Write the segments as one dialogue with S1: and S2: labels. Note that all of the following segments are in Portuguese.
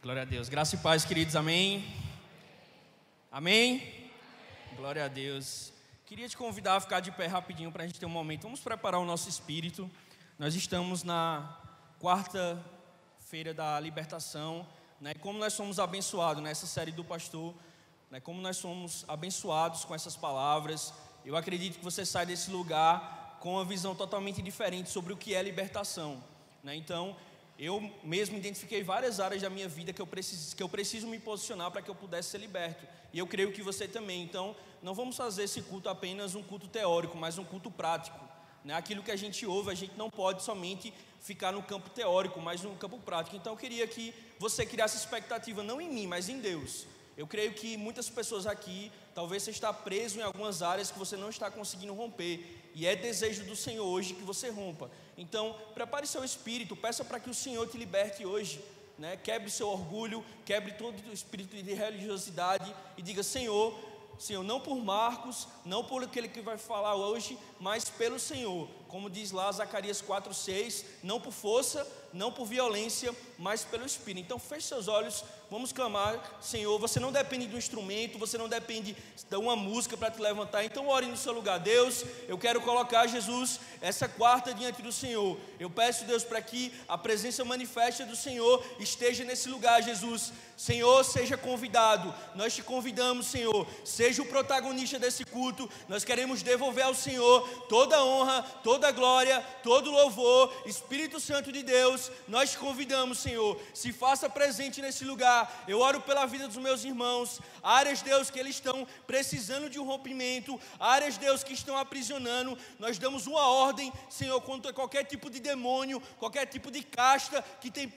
S1: Glória a Deus. Graça e paz, queridos. Amém? Amém? Glória a Deus. Queria te convidar a ficar de pé rapidinho para a gente ter um momento. Vamos preparar o nosso espírito. Nós estamos na quarta-feira da libertação, né? Como nós somos abençoados nessa série do pastor, né? Como nós somos abençoados com essas palavras. Eu acredito que você sai desse lugar com uma visão totalmente diferente sobre o que é libertação, né? Então, eu mesmo identifiquei várias áreas da minha vida que eu preciso me posicionar para que eu pudesse ser liberto. E eu creio que você também. Então, não vamos fazer esse culto apenas um culto teórico, mas um culto prático, né? Aquilo que a gente ouve, a gente não pode somente ficar no campo teórico, mas no campo prático. Então, eu queria que você criasse expectativa, não em mim, mas em Deus. Eu creio que muitas pessoas aqui, talvez você está preso em algumas áreas que você não está conseguindo romper. E é desejo do Senhor hoje que você rompa. Então, prepare seu espírito, peça para que o Senhor te liberte hoje, né? Quebre seu orgulho, quebre todo o espírito de religiosidade e diga: Senhor, não por Marcos, não por aquele que vai falar hoje, mas pelo Senhor. Como diz lá Zacarias 4:6, não por força, não por violência, mas pelo Espírito. Então feche seus olhos, vamos clamar. Senhor, você não depende do instrumento, você não depende de uma música para te levantar. Então ore no seu lugar. Deus, eu quero colocar, Jesus, essa quarta diante do Senhor. Eu peço, Deus, para que a presença manifesta do Senhor esteja nesse lugar, Jesus. Senhor, seja convidado. Nós te convidamos, Senhor, seja o protagonista desse culto. Nós queremos devolver ao Senhor toda a honra, toda a glória, todo o louvor. Espírito Santo de Deus, nós te convidamos, Senhor, se faça presente nesse lugar. Eu oro pela vida dos meus irmãos, áreas, Deus, que eles estão precisando de um rompimento, áreas, Deus, que estão aprisionando. Nós damos uma ordem, Senhor, contra qualquer tipo de demônio, qualquer tipo de casta que tem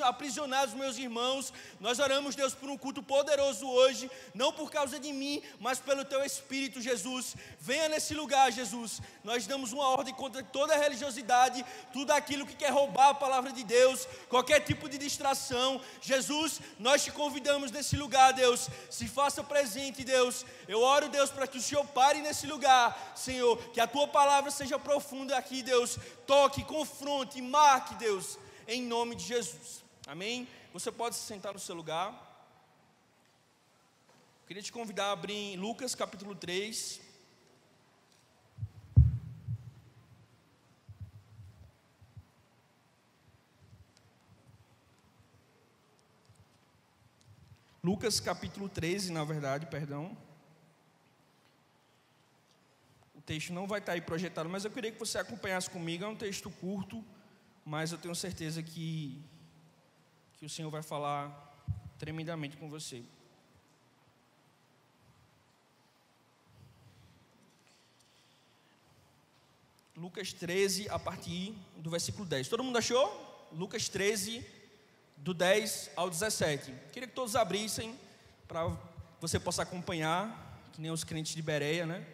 S1: aprisionados meus irmãos. Nós oramos, Deus, por um culto poderoso hoje, não por causa de mim, mas pelo teu Espírito, Jesus. Venha nesse lugar, Jesus. Nós damos uma ordem contra toda a religiosidade, tudo aquilo que quer roubar a palavra de Deus, qualquer tipo de distração. Jesus, nós te convidamos nesse lugar, Deus. Se faça presente, Deus. Eu oro, Deus, para que o Senhor pare nesse lugar, Senhor, que a tua palavra seja profunda aqui, Deus. Toque, confronte, marque, Deus, em nome de Jesus, amém? Você pode se sentar no seu lugar. Eu queria te convidar a abrir em Lucas capítulo 3. Lucas capítulo 13, na verdade, perdão. O texto não vai estar aí projetado, mas eu queria que você acompanhasse comigo. É um texto curto, mas eu tenho certeza que o Senhor vai falar tremendamente com você. Lucas 13, a partir do versículo 10. Todo mundo achou? Lucas 13, do 10 ao 17. Queria que todos abrissem, para você possa acompanhar, que nem os crentes de Bereia, né?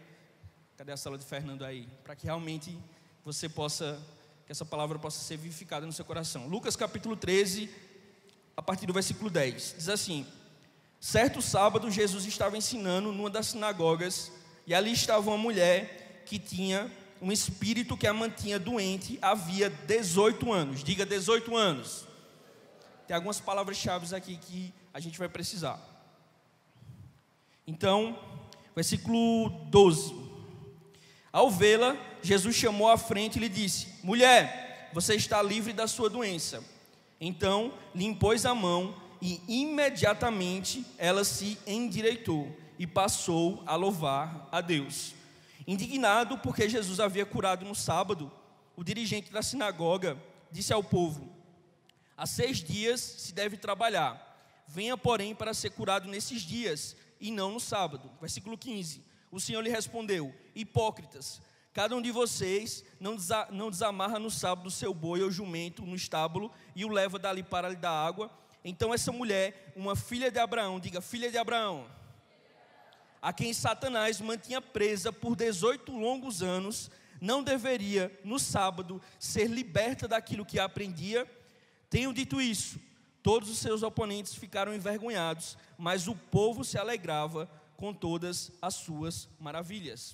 S1: Cadê a sala de Fernando aí? Para que realmente você possa, que essa palavra possa ser vivificada no seu coração. Lucas capítulo 13, a partir do versículo 10, diz assim: certo sábado, Jesus estava ensinando numa das sinagogas, e ali estava uma mulher que tinha um espírito que a mantinha doente havia 18 anos. Diga 18 anos. Tem algumas palavras-chave aqui que a gente vai precisar. Então, versículo 12. Ao vê-la, Jesus chamou à frente e lhe disse: mulher, você está livre da sua doença. Então lhe impôs a mão e imediatamente ela se endireitou e passou a louvar a Deus. Indignado porque Jesus havia curado no sábado, o dirigente da sinagoga disse ao povo: há 6 dias se deve trabalhar, venha porém para ser curado nesses dias e não no sábado. Versículo 15. O Senhor lhe respondeu: hipócritas, cada um de vocês não desamarra no sábado o seu boi ou jumento no estábulo e o leva dali para lhe dar água. Então essa mulher, uma filha de Abraão, diga filha de Abraão, a quem Satanás mantinha presa por 18 longos anos, não deveria no sábado ser liberta daquilo que aprendia? Tenho dito isso, todos os seus oponentes ficaram envergonhados, mas o povo se alegrava com todas as suas maravilhas.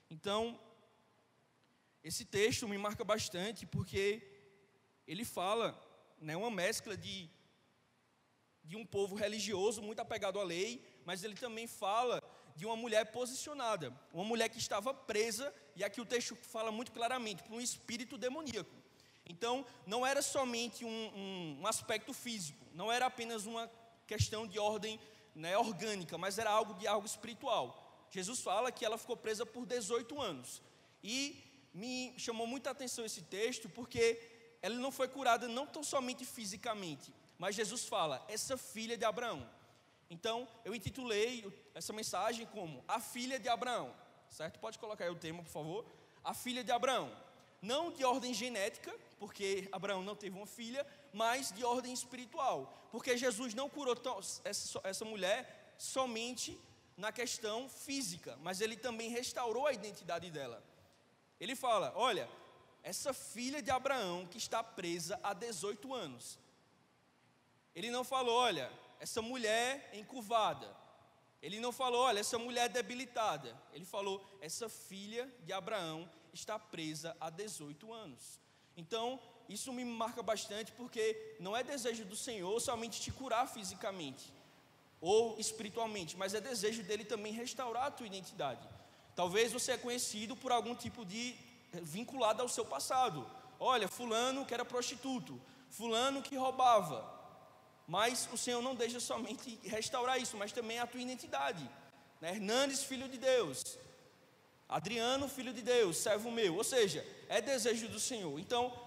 S1: Então, esse texto me marca bastante porque ele fala, né, uma mescla de um povo religioso, muito apegado à lei, mas ele também fala de uma mulher posicionada, uma mulher que estava presa, e aqui o texto fala muito claramente, por um espírito demoníaco. Então, não era somente um aspecto físico, não era apenas uma questão de ordem, né, orgânica, mas era algo espiritual. Jesus fala que ela ficou presa por 18 anos. E me chamou muita atenção esse texto, porque ela não foi curada não tão somente fisicamente, mas Jesus fala, essa filha de Abraão. Então, eu intitulei essa mensagem como A Filha de Abraão, certo? Pode colocar aí o tema, por favor. A Filha de Abraão. Não de ordem genética, porque Abraão não teve uma filha, mas de ordem espiritual. Porque Jesus não curou essa mulher somente na questão física, mas ele também restaurou a identidade dela. Ele fala, olha, essa filha de Abraão que está presa há 18 anos. Ele não falou, olha, essa mulher encurvada. Ele não falou, olha, essa mulher debilitada. Ele falou, essa filha de Abraão está presa há 18 anos. Então, isso me marca bastante, porque não é desejo do Senhor somente te curar fisicamente ou espiritualmente, mas é desejo dele também restaurar a tua identidade. Talvez você é conhecido por algum tipo de vinculado ao seu passado. Olha, fulano que era prostituto, fulano que roubava. Mas o Senhor não deixa somente restaurar isso, mas também a tua identidade, né? Hernandes, filho de Deus. Adriano, filho de Deus, servo meu. Ou seja, é desejo do Senhor. Então,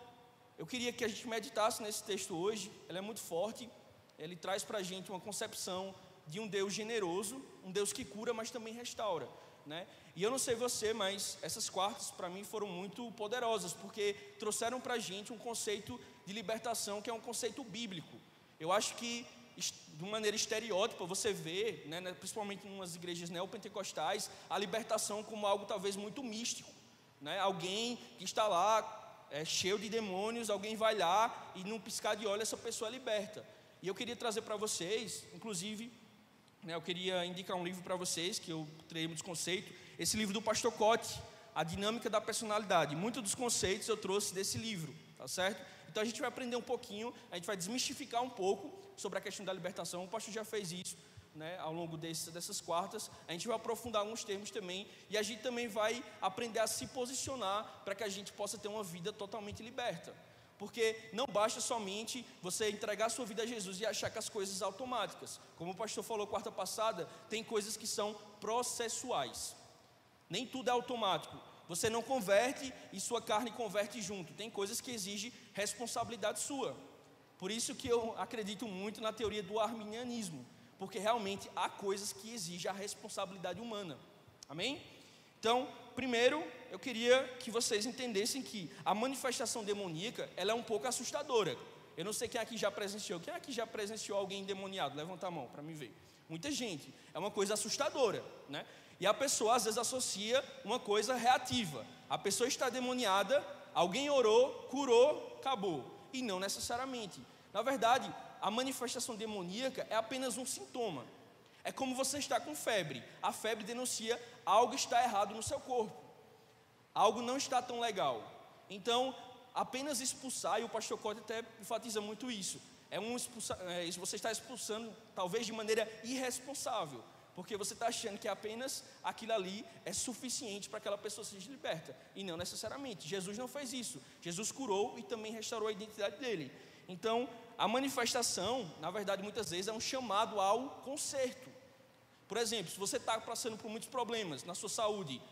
S1: eu queria que a gente meditasse nesse texto hoje. Ele é muito forte. Ele traz para a gente uma concepção de um Deus generoso, um Deus que cura, mas também restaura, né? E eu não sei você, mas essas quartas para mim foram muito poderosas, porque trouxeram para a gente um conceito de libertação que é um conceito bíblico. Eu acho que, de maneira estereótipa, você vê, né, principalmente em umas igrejas neopentecostais, a libertação como algo talvez muito místico, né? Alguém que está lá, cheio de demônios, alguém vai lá e num piscar de olho essa pessoa é liberta. E eu queria trazer para vocês, inclusive, né, eu queria indicar um livro para vocês, que eu tirei muitos conceitos, esse livro do Pastor Cote, A Dinâmica da Personalidade. Muitos dos conceitos eu trouxe desse livro, tá certo? Então a gente vai aprender um pouquinho, a gente vai desmistificar um pouco sobre a questão da libertação. O pastor já fez isso, né, ao longo dessas quartas. A gente vai aprofundar alguns termos também, e a gente também vai aprender a se posicionar para que a gente possa ter uma vida totalmente liberta. Porque não basta somente você entregar a sua vida a Jesus e achar que as coisas são automáticas. Como o pastor falou quarta passada, tem coisas que são processuais. Nem tudo é automático. Você não converte e sua carne converte junto. Tem coisas que exigem responsabilidade sua. Por isso que eu acredito muito na teoria do arminianismo, porque realmente há coisas que exigem a responsabilidade humana. Amém? Então, primeiro, eu queria que vocês entendessem que a manifestação demoníaca, ela é um pouco assustadora. Eu não sei quem aqui já presenciou. Quem aqui já presenciou alguém endemoniado? Levanta a mão para me ver. Muita gente. É uma coisa assustadora, né? E a pessoa às vezes associa uma coisa reativa. A pessoa está demoniada, alguém orou, curou, acabou. E não necessariamente. Na verdade, a manifestação demoníaca é apenas um sintoma. É como você está com febre. A febre denuncia algo está errado no seu corpo. Algo não está tão legal. Então, apenas expulsar, e o pastor Cote até enfatiza muito isso, você está expulsando talvez de maneira irresponsável, porque você está achando que apenas aquilo ali é suficiente para que aquela pessoa seja liberta, e não necessariamente. Jesus não fez isso. Jesus curou e também restaurou a identidade dele. Então, a manifestação, na verdade, muitas vezes é um chamado ao conserto. Por exemplo, se você está passando por muitos problemas na sua saúde,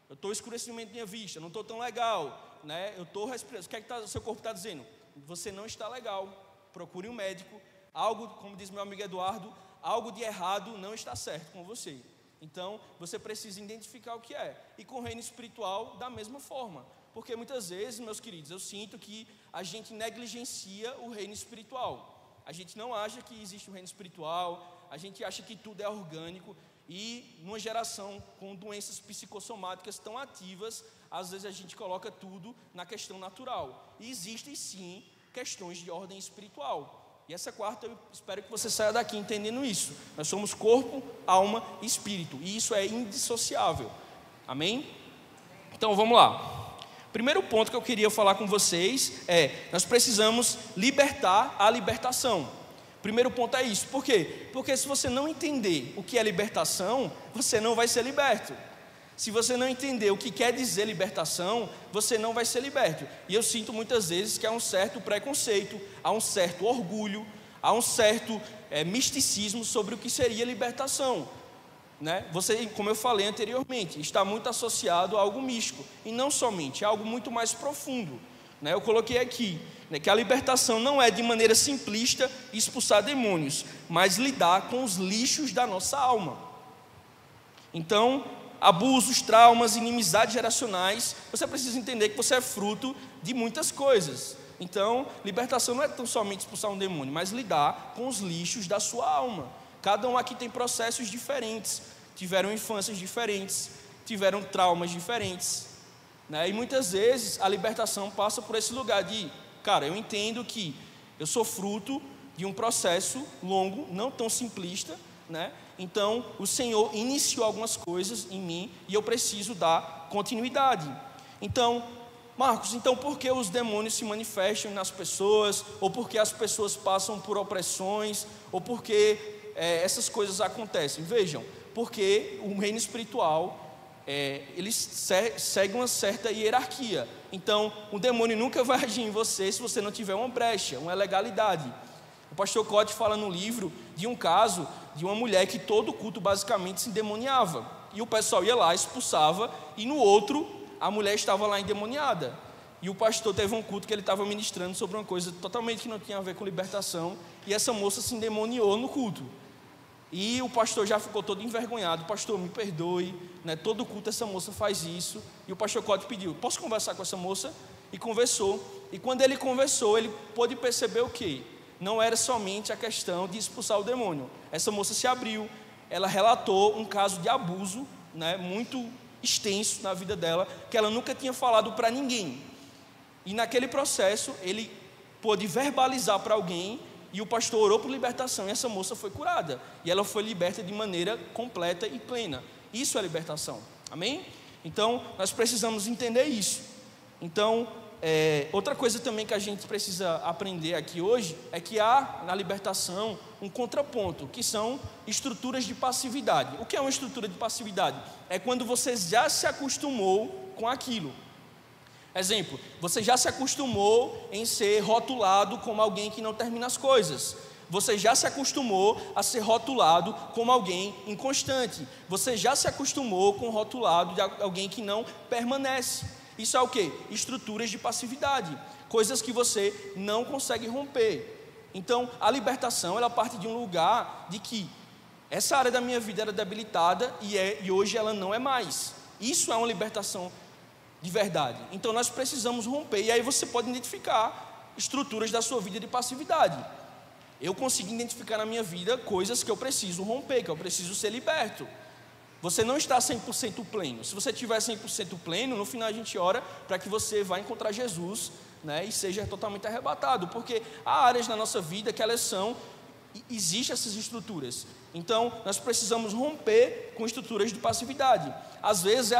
S1: eu estou escurecimento da minha vista, não estou tão legal, né? Eu estou respirando, o que é que o seu corpo está dizendo? Você não está legal, procure um médico. Algo, como diz meu amigo Eduardo, algo de errado não está certo com você. Então, você precisa identificar o que é. E com o reino espiritual, da mesma forma. Porque muitas vezes, meus queridos, eu sinto que a gente negligencia o reino espiritual. A gente não acha que existe o reino espiritual, a gente acha que tudo é orgânico. E numa geração com doenças psicossomáticas tão ativas, às vezes a gente coloca tudo na questão natural. E existem sim questões de ordem espiritual. E essa quarta eu espero que você saia daqui entendendo isso. Nós somos corpo, alma e espírito. E isso é indissociável. Amém? Então vamos lá. Primeiro ponto que eu queria falar com vocês é: nós precisamos libertar a libertação. Primeiro ponto é isso. Por quê? Porque se você não entender o que é libertação, você não vai ser liberto. Se você não entender o que quer dizer libertação, você não vai ser liberto. E eu sinto muitas vezes que há um certo preconceito, há um certo orgulho, há um certo misticismo sobre o que seria libertação, né? Você, como eu falei anteriormente, está muito associado a algo místico, e não somente, é algo muito mais profundo, né? Eu coloquei aqui, né, que a libertação não é de maneira simplista expulsar demônios, mas lidar com os lixos da nossa alma. Então, abusos, traumas, inimizades geracionais, você precisa entender que você é fruto de muitas coisas. Então, libertação não é tão somente expulsar um demônio, mas lidar com os lixos da sua alma. Cada um aqui tem processos diferentes, tiveram infâncias diferentes, tiveram traumas diferentes, né? E muitas vezes a libertação passa por esse lugar de, cara, eu entendo que eu sou fruto de um processo longo, não tão simplista, né? Então, o Senhor iniciou algumas coisas em mim e eu preciso dar continuidade. Então, Marcos, então por que os demônios se manifestam nas pessoas? Ou por que as pessoas passam por opressões? Ou por que essas coisas acontecem? Vejam, porque o reino espiritual, ele segue uma certa hierarquia. Então, o demônio nunca vai agir em você se você não tiver uma brecha, uma legalidade. O pastor Cody fala no livro de um caso de uma mulher que todo culto basicamente se endemoniava. E o pessoal ia lá, expulsava, e no outro, a mulher estava lá endemoniada. E o pastor teve um culto que ele estava ministrando sobre uma coisa totalmente que não tinha a ver com libertação, e essa moça se endemoniou no culto. E o pastor já ficou todo envergonhado. Pastor, me perdoe, né? Todo culto essa moça faz isso. E o pastor Cody pediu, posso conversar com essa moça? E conversou. E quando ele conversou, ele pôde perceber o quê? Não era somente a questão de expulsar o demônio. Essa moça se abriu, ela relatou um caso de abuso, né, muito extenso na vida dela, que ela nunca tinha falado para ninguém. E naquele processo, ele pôde verbalizar para alguém, e o pastor orou por libertação, e essa moça foi curada. E ela foi liberta de maneira completa e plena. Isso é libertação, amém? Então, nós precisamos entender isso. Então, outra coisa também que a gente precisa aprender aqui hoje é que há na libertação um contraponto, que são estruturas de passividade. O que é uma estrutura de passividade? É quando você já se acostumou com aquilo. Exemplo, você já se acostumou em ser rotulado como alguém que não termina as coisas. Você já se acostumou a ser rotulado como alguém inconstante. Você já se acostumou com o rotulado de alguém que não permanece. Isso é o quê? Estruturas de passividade, coisas que você não consegue romper. Então, a libertação, ela parte de um lugar de que essa área da minha vida era debilitada e hoje ela não é mais. Isso é uma libertação de verdade. Então, nós precisamos romper. E aí você pode identificar estruturas da sua vida de passividade. Eu consigo identificar na minha vida coisas que eu preciso romper, que eu preciso ser liberto. Você não está 100% pleno. Se você tiver 100% pleno, no final a gente ora para que você vá encontrar Jesus, né, e seja totalmente arrebatado, porque há áreas na nossa vida que elas existem essas estruturas. Então, nós precisamos romper com estruturas de passividade. Às vezes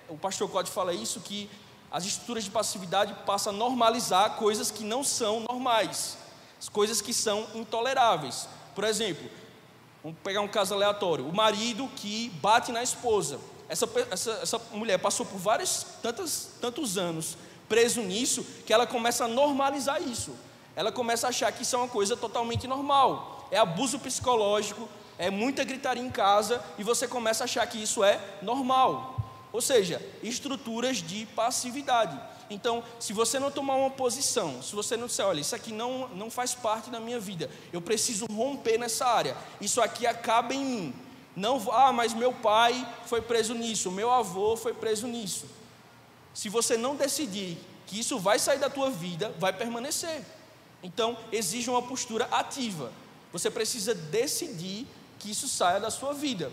S1: o pastor Cody fala isso, que as estruturas de passividade passam a normalizar coisas que não são normais, coisas que são intoleráveis. Por exemplo, vamos pegar um caso aleatório, o marido que bate na esposa. Essa mulher passou por tantos anos preso nisso, que ela começa a normalizar isso. Ela começa a achar que isso é uma coisa totalmente normal. É abuso psicológico, é muita gritaria em casa, e você começa a achar que isso é normal. Ou seja, estruturas de passividade. Então, se você não tomar uma posição, se você não disser, olha, isso aqui não faz parte da minha vida, eu preciso romper nessa área, isso aqui acaba em mim. Não, mas meu pai foi preso nisso, meu avô foi preso nisso. Se você não decidir que isso vai sair da tua vida, vai permanecer. Então, exige uma postura ativa. Você precisa decidir que isso saia da sua vida.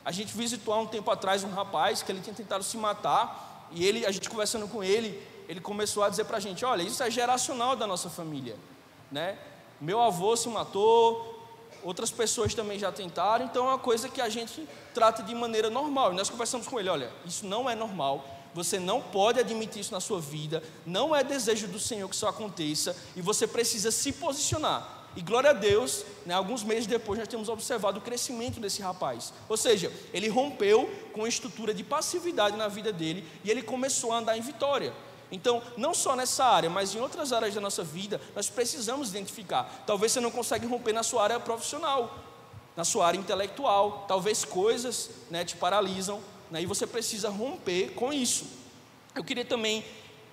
S1: A gente visitou há um tempo atrás um rapaz que ele tinha tentado se matar, e a gente conversando com ele começou a dizer para a gente, olha, isso é geracional da nossa família, né? Meu avô se matou, outras pessoas também já tentaram, então é uma coisa que a gente trata de maneira normal. E nós conversamos com ele, olha, isso não é normal, você não pode admitir isso na sua vida, não é desejo do Senhor que isso aconteça, e você precisa se posicionar. E glória a Deus, né, alguns meses depois nós temos observado o crescimento desse rapaz. Ou seja, ele rompeu com a estrutura de passividade na vida dele e ele começou a andar em vitória. Então, não só nessa área, mas em outras áreas da nossa vida, nós precisamos identificar. Talvez você não consiga romper na sua área profissional, na sua área intelectual, talvez coisas, né, te paralisam, né, e você precisa romper com isso. Eu queria também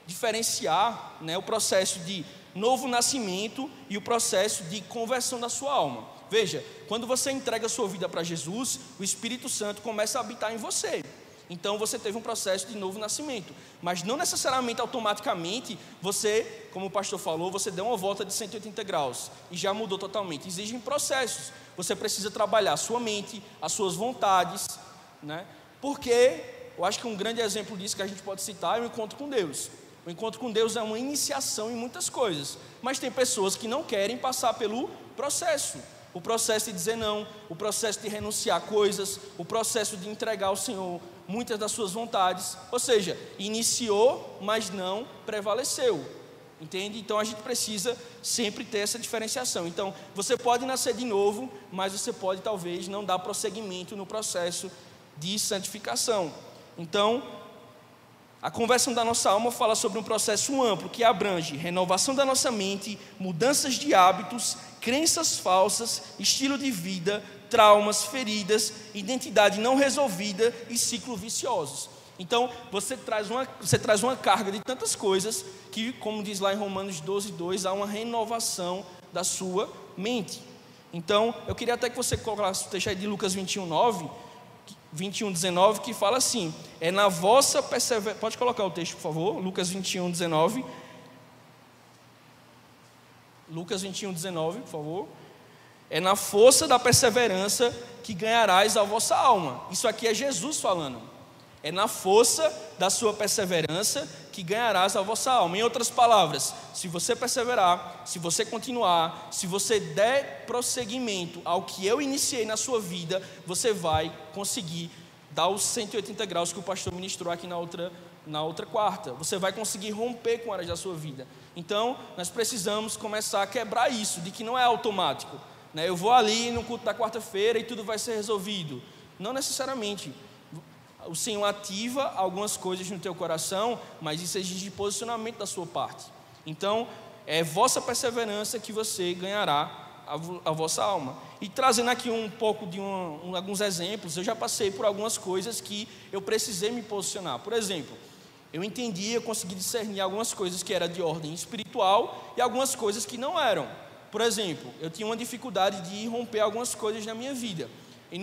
S1: diferenciar, né, o processo de novo nascimento e o processo de conversão da sua alma. Veja, quando você entrega a sua vida para Jesus, o Espírito Santo começa a habitar em você. Então você teve um processo de novo nascimento, mas não necessariamente automaticamente você, como o pastor falou, você deu uma volta de 180 graus e já mudou totalmente. Existem processos, você precisa trabalhar a sua mente, as suas vontades, né? Porque eu acho que um grande exemplo disso que a gente pode citar é o encontro com Deus. O encontro com Deus é uma iniciação em muitas coisas, mas tem pessoas que não querem passar pelo processo. O processo de dizer não, o processo de renunciar a coisas, o processo de entregar ao Senhor muitas das suas vontades. Ou seja, iniciou, mas não prevaleceu. Entende? Então a gente precisa sempre ter essa diferenciação. Então você pode nascer de novo, mas você pode talvez não dar prosseguimento no processo de santificação. Então, a conversão da nossa alma fala sobre um processo amplo que abrange renovação da nossa mente, mudanças de hábitos, crenças falsas, estilo de vida, traumas, feridas, identidade não resolvida e ciclos viciosos. Então, você traz uma carga de tantas coisas que, como diz lá em Romanos 12:2, há uma renovação da sua mente. Então, eu queria até que você colocasse o texto aí de Lucas 21:19, que fala assim: é na vossa perseverança. Pode colocar o texto, por favor, Lucas 21:19. Lucas 21:19, por favor. É na força da perseverança que ganharás a vossa alma. Isso aqui é Jesus falando. É na força da sua perseverança que ganharás a vossa alma. Em outras palavras, se você perseverar, se você continuar, se você der prosseguimento ao que eu iniciei na sua vida, você vai conseguir dar os 180 graus que o pastor ministrou aqui na outra quarta. Você vai conseguir romper com áreas da sua vida. Então, nós precisamos começar a quebrar isso, de que não é automático, né? Eu vou ali no culto da quarta-feira e tudo vai ser resolvido. Não necessariamente. O Senhor ativa algumas coisas no teu coração, mas isso exige posicionamento da sua parte. Então, é vossa perseverança que você ganhará a vossa alma. E trazendo aqui um pouco de alguns exemplos, eu já passei por algumas coisas que eu precisei me posicionar. Por exemplo, eu consegui discernir algumas coisas que eram de ordem espiritual e algumas coisas que não eram. Por exemplo, eu tinha uma dificuldade de romper algumas coisas na minha vida. E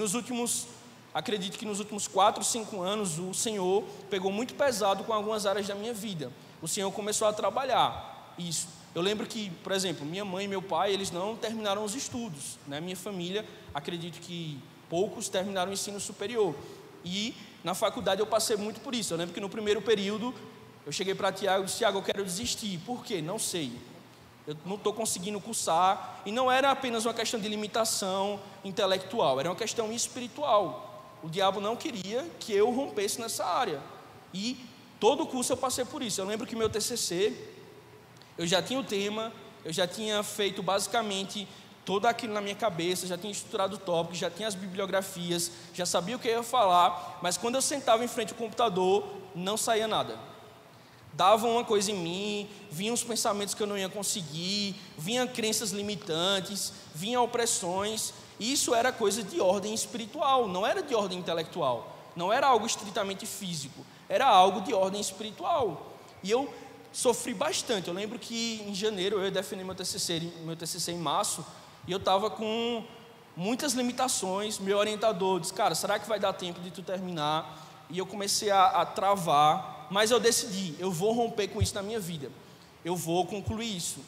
S1: acredito que nos últimos 4, 5 anos, o Senhor pegou muito pesado com algumas áreas da minha vida. O Senhor começou a trabalhar isso. Eu lembro que, por exemplo, minha mãe e meu pai, eles não terminaram os estudos, né? Minha família, acredito que poucos terminaram o ensino superior. E na faculdade eu passei muito por isso. Eu lembro que no primeiro período, eu cheguei para Tiago e disse: Tiago, eu quero desistir. Por quê? Não sei. Eu não estou conseguindo cursar. E não era apenas uma questão de limitação intelectual, era uma questão espiritual. O diabo não queria que eu rompesse nessa área. E todo o curso eu passei por isso. Eu lembro que meu TCC, eu já tinha o tema, eu já tinha feito basicamente tudo aquilo na minha cabeça, já tinha estruturado o tópico, já tinha as bibliografias, já sabia o que eu ia falar, mas quando eu sentava em frente ao computador, não saía nada. Dava uma coisa em mim, vinham os pensamentos que eu não ia conseguir, vinham crenças limitantes, vinham opressões. Isso era coisa de ordem espiritual, não era de ordem intelectual, não era algo estritamente físico, era algo de ordem espiritual. E eu sofri bastante. Eu lembro que em janeiro eu ia defender meu TCC em março, e eu estava com muitas limitações. Meu orientador disse: cara, será que vai dar tempo de tu terminar? E eu comecei a travar, mas eu decidi, eu vou romper com isso na minha vida, eu vou concluir isso.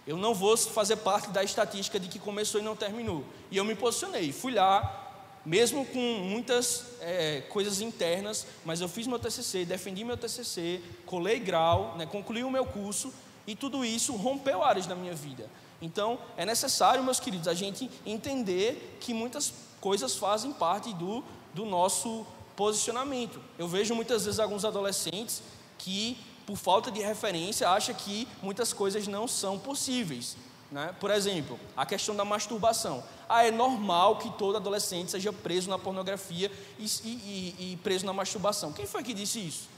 S1: Eu não vou fazer parte da estatística de que começou e não terminou. E eu me posicionei, fui lá, mesmo com muitas coisas internas, mas eu fiz meu TCC, defendi meu TCC, colei grau, né, concluí o meu curso, e tudo isso rompeu áreas da minha vida. Então, é necessário, meus queridos, a gente entender que muitas coisas fazem parte do nosso posicionamento. Eu vejo muitas vezes alguns adolescentes que, por falta de referência, acham que muitas coisas não são possíveis. né? Por exemplo, a questão da masturbação. É normal que todo adolescente seja preso na pornografia e preso na masturbação. Quem foi que disse isso?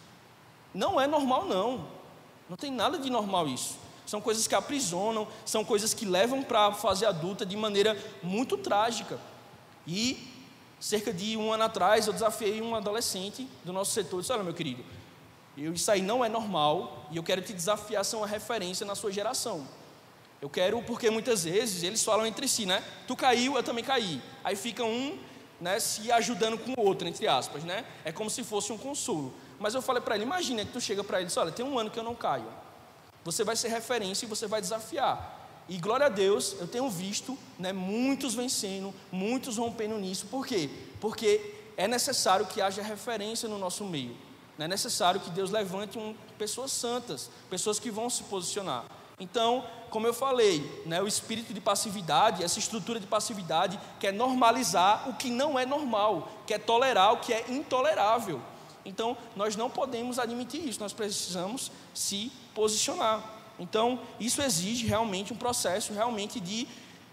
S1: Não é normal, não. Não tem nada de normal isso. São coisas que aprisionam, são coisas que levam para a fase adulta de maneira muito trágica. E cerca de um ano atrás eu desafiei um adolescente do nosso setor e disse: olha, meu querido, isso aí não é normal e eu quero te desafiar a ser uma referência na sua geração. Eu quero, porque muitas vezes eles falam entre si, né? Tu caiu, eu também caí. Aí fica um, né, se ajudando com o outro, entre aspas, né? É como se fosse um consolo. Mas eu falei para ele: imagina que tu chega para ele e diz: olha, tem um ano que eu não caio. Você vai ser referência e você vai desafiar. E glória a Deus, eu tenho visto, né, muitos vencendo, muitos rompendo nisso. Por quê? Porque é necessário que haja referência no nosso meio. É necessário que Deus levante pessoas santas, pessoas que vão se posicionar. Então, como eu falei, né, o espírito de passividade, essa estrutura de passividade quer normalizar o que não é normal, quer tolerar o que é intolerável. Então, nós não podemos admitir isso, nós precisamos se posicionar. Então, isso exige realmente um processo, realmente de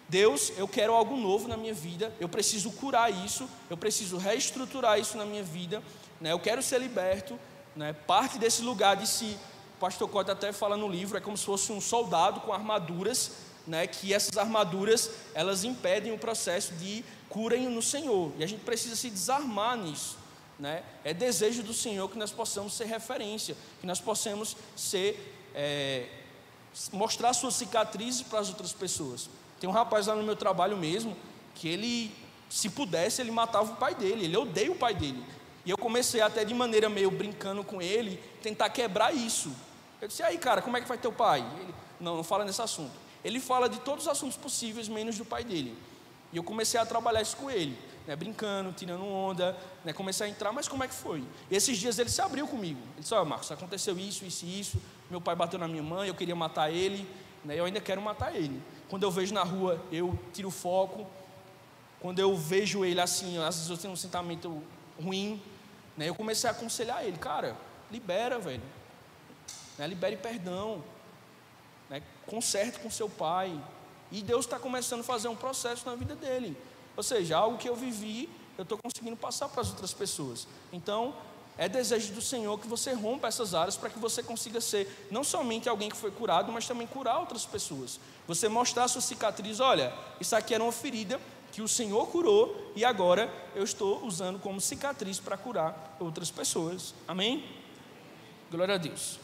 S1: Deus, eu quero algo novo na minha vida, eu preciso curar isso, eu preciso reestruturar isso na minha vida, né, eu quero ser liberto, né, parte desse lugar de si. O pastor Cota até fala no livro, é como se fosse um soldado com armaduras, né, que essas armaduras, elas impedem o processo de cura no Senhor, e a gente precisa se desarmar nisso, né? É desejo do Senhor que nós possamos ser referência, que nós possamos mostrar suas cicatrizes para as outras pessoas. Tem um rapaz lá no meu trabalho mesmo, que ele, se pudesse, ele matava o pai dele, ele odeia o pai dele, e eu comecei até de maneira meio brincando com ele, tentar quebrar isso. Eu disse: aí cara, como é que vai teu pai? Ele: não fala nesse assunto. Ele fala de todos os assuntos possíveis, menos do pai dele. E eu comecei a trabalhar isso com ele, né, brincando, tirando onda, né, comecei a entrar, mas como é que foi? E esses dias ele se abriu comigo. Ele disse: olha, Marcos, aconteceu isso, isso e isso, meu pai bateu na minha mãe, eu queria matar ele, né, eu ainda quero matar ele. Quando eu vejo na rua, eu tiro o foco. Quando eu vejo ele assim, às vezes eu tenho um sentimento ruim, né, eu comecei a aconselhar ele: cara, libera, velho, né, libere perdão, né, conserte com seu pai. E Deus está começando a fazer um processo na vida dele. Ou seja, algo que eu vivi, eu estou conseguindo passar para as outras pessoas. Então, é desejo do Senhor que você rompa essas áreas para que você consiga ser não somente alguém que foi curado, mas também curar outras pessoas. Você mostrar a sua cicatriz: olha, isso aqui era uma ferida que o Senhor curou e agora eu estou usando como cicatriz para curar outras pessoas. Amém? Glória a Deus.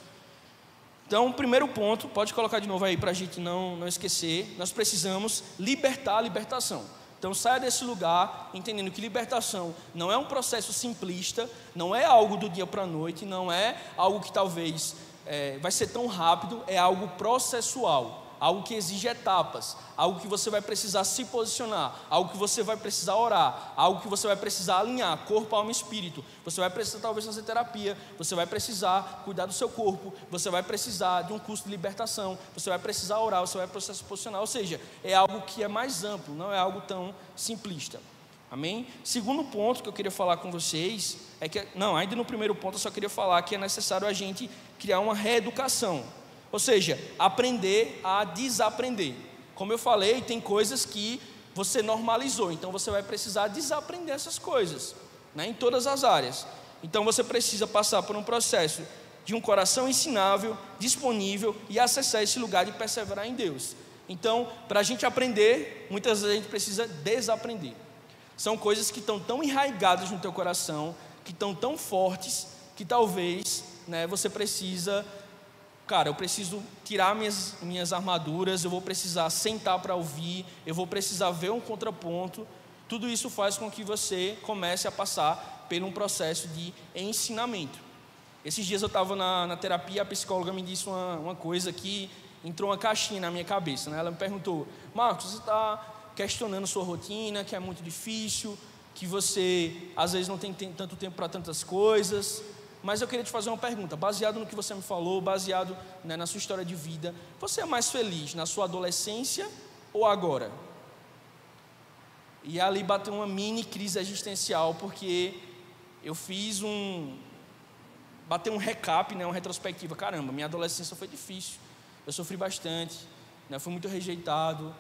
S1: Então, o primeiro ponto, pode colocar de novo aí para a gente não esquecer, nós precisamos libertar a libertação. Então, saia desse lugar entendendo que libertação não é um processo simplista, não é algo do dia para a noite, não é algo que talvez vai ser tão rápido, é algo processual, algo que exige etapas, algo que você vai precisar se posicionar, algo que você vai precisar orar, algo que você vai precisar alinhar, corpo, alma e espírito. Você vai precisar talvez fazer terapia, você vai precisar cuidar do seu corpo, você vai precisar de um curso de libertação, você vai precisar orar, você vai precisar se posicionar. Ou seja, é algo que é mais amplo, não é algo tão simplista. Amém? Segundo ponto que eu queria falar com vocês é que, ainda no primeiro ponto eu só queria falar que é necessário a gente criar uma reeducação. Ou seja, aprender a desaprender. Como eu falei, tem coisas que você normalizou, então você vai precisar desaprender essas coisas, né, em todas as áreas. Então você precisa passar por um processo de um coração ensinável, disponível e acessar esse lugar de perseverar em Deus. Então, para a gente aprender, muitas vezes a gente precisa desaprender. São coisas que estão tão enraigadas no teu coração, que estão tão fortes, que talvez, né, você precisa... Cara, eu preciso tirar minhas armaduras, eu vou precisar sentar para ouvir, eu vou precisar ver um contraponto. Tudo isso faz com que você comece a passar por um processo de ensinamento. Esses dias eu estava na terapia, a psicóloga me disse uma coisa que entrou uma caixinha na minha cabeça, né? Ela me perguntou: Marcos, você está questionando sua rotina, que é muito difícil, que você às vezes não tem tanto tempo para tantas coisas... Mas eu queria te fazer uma pergunta, baseado no que você me falou, baseado, né, na sua história de vida. Você é mais feliz na sua adolescência ou agora? E ali bateu uma mini crise existencial, porque eu fiz bateu um recap, né, uma retrospectiva. Caramba, minha adolescência foi difícil, eu sofri bastante, né? Fui muito rejeitado,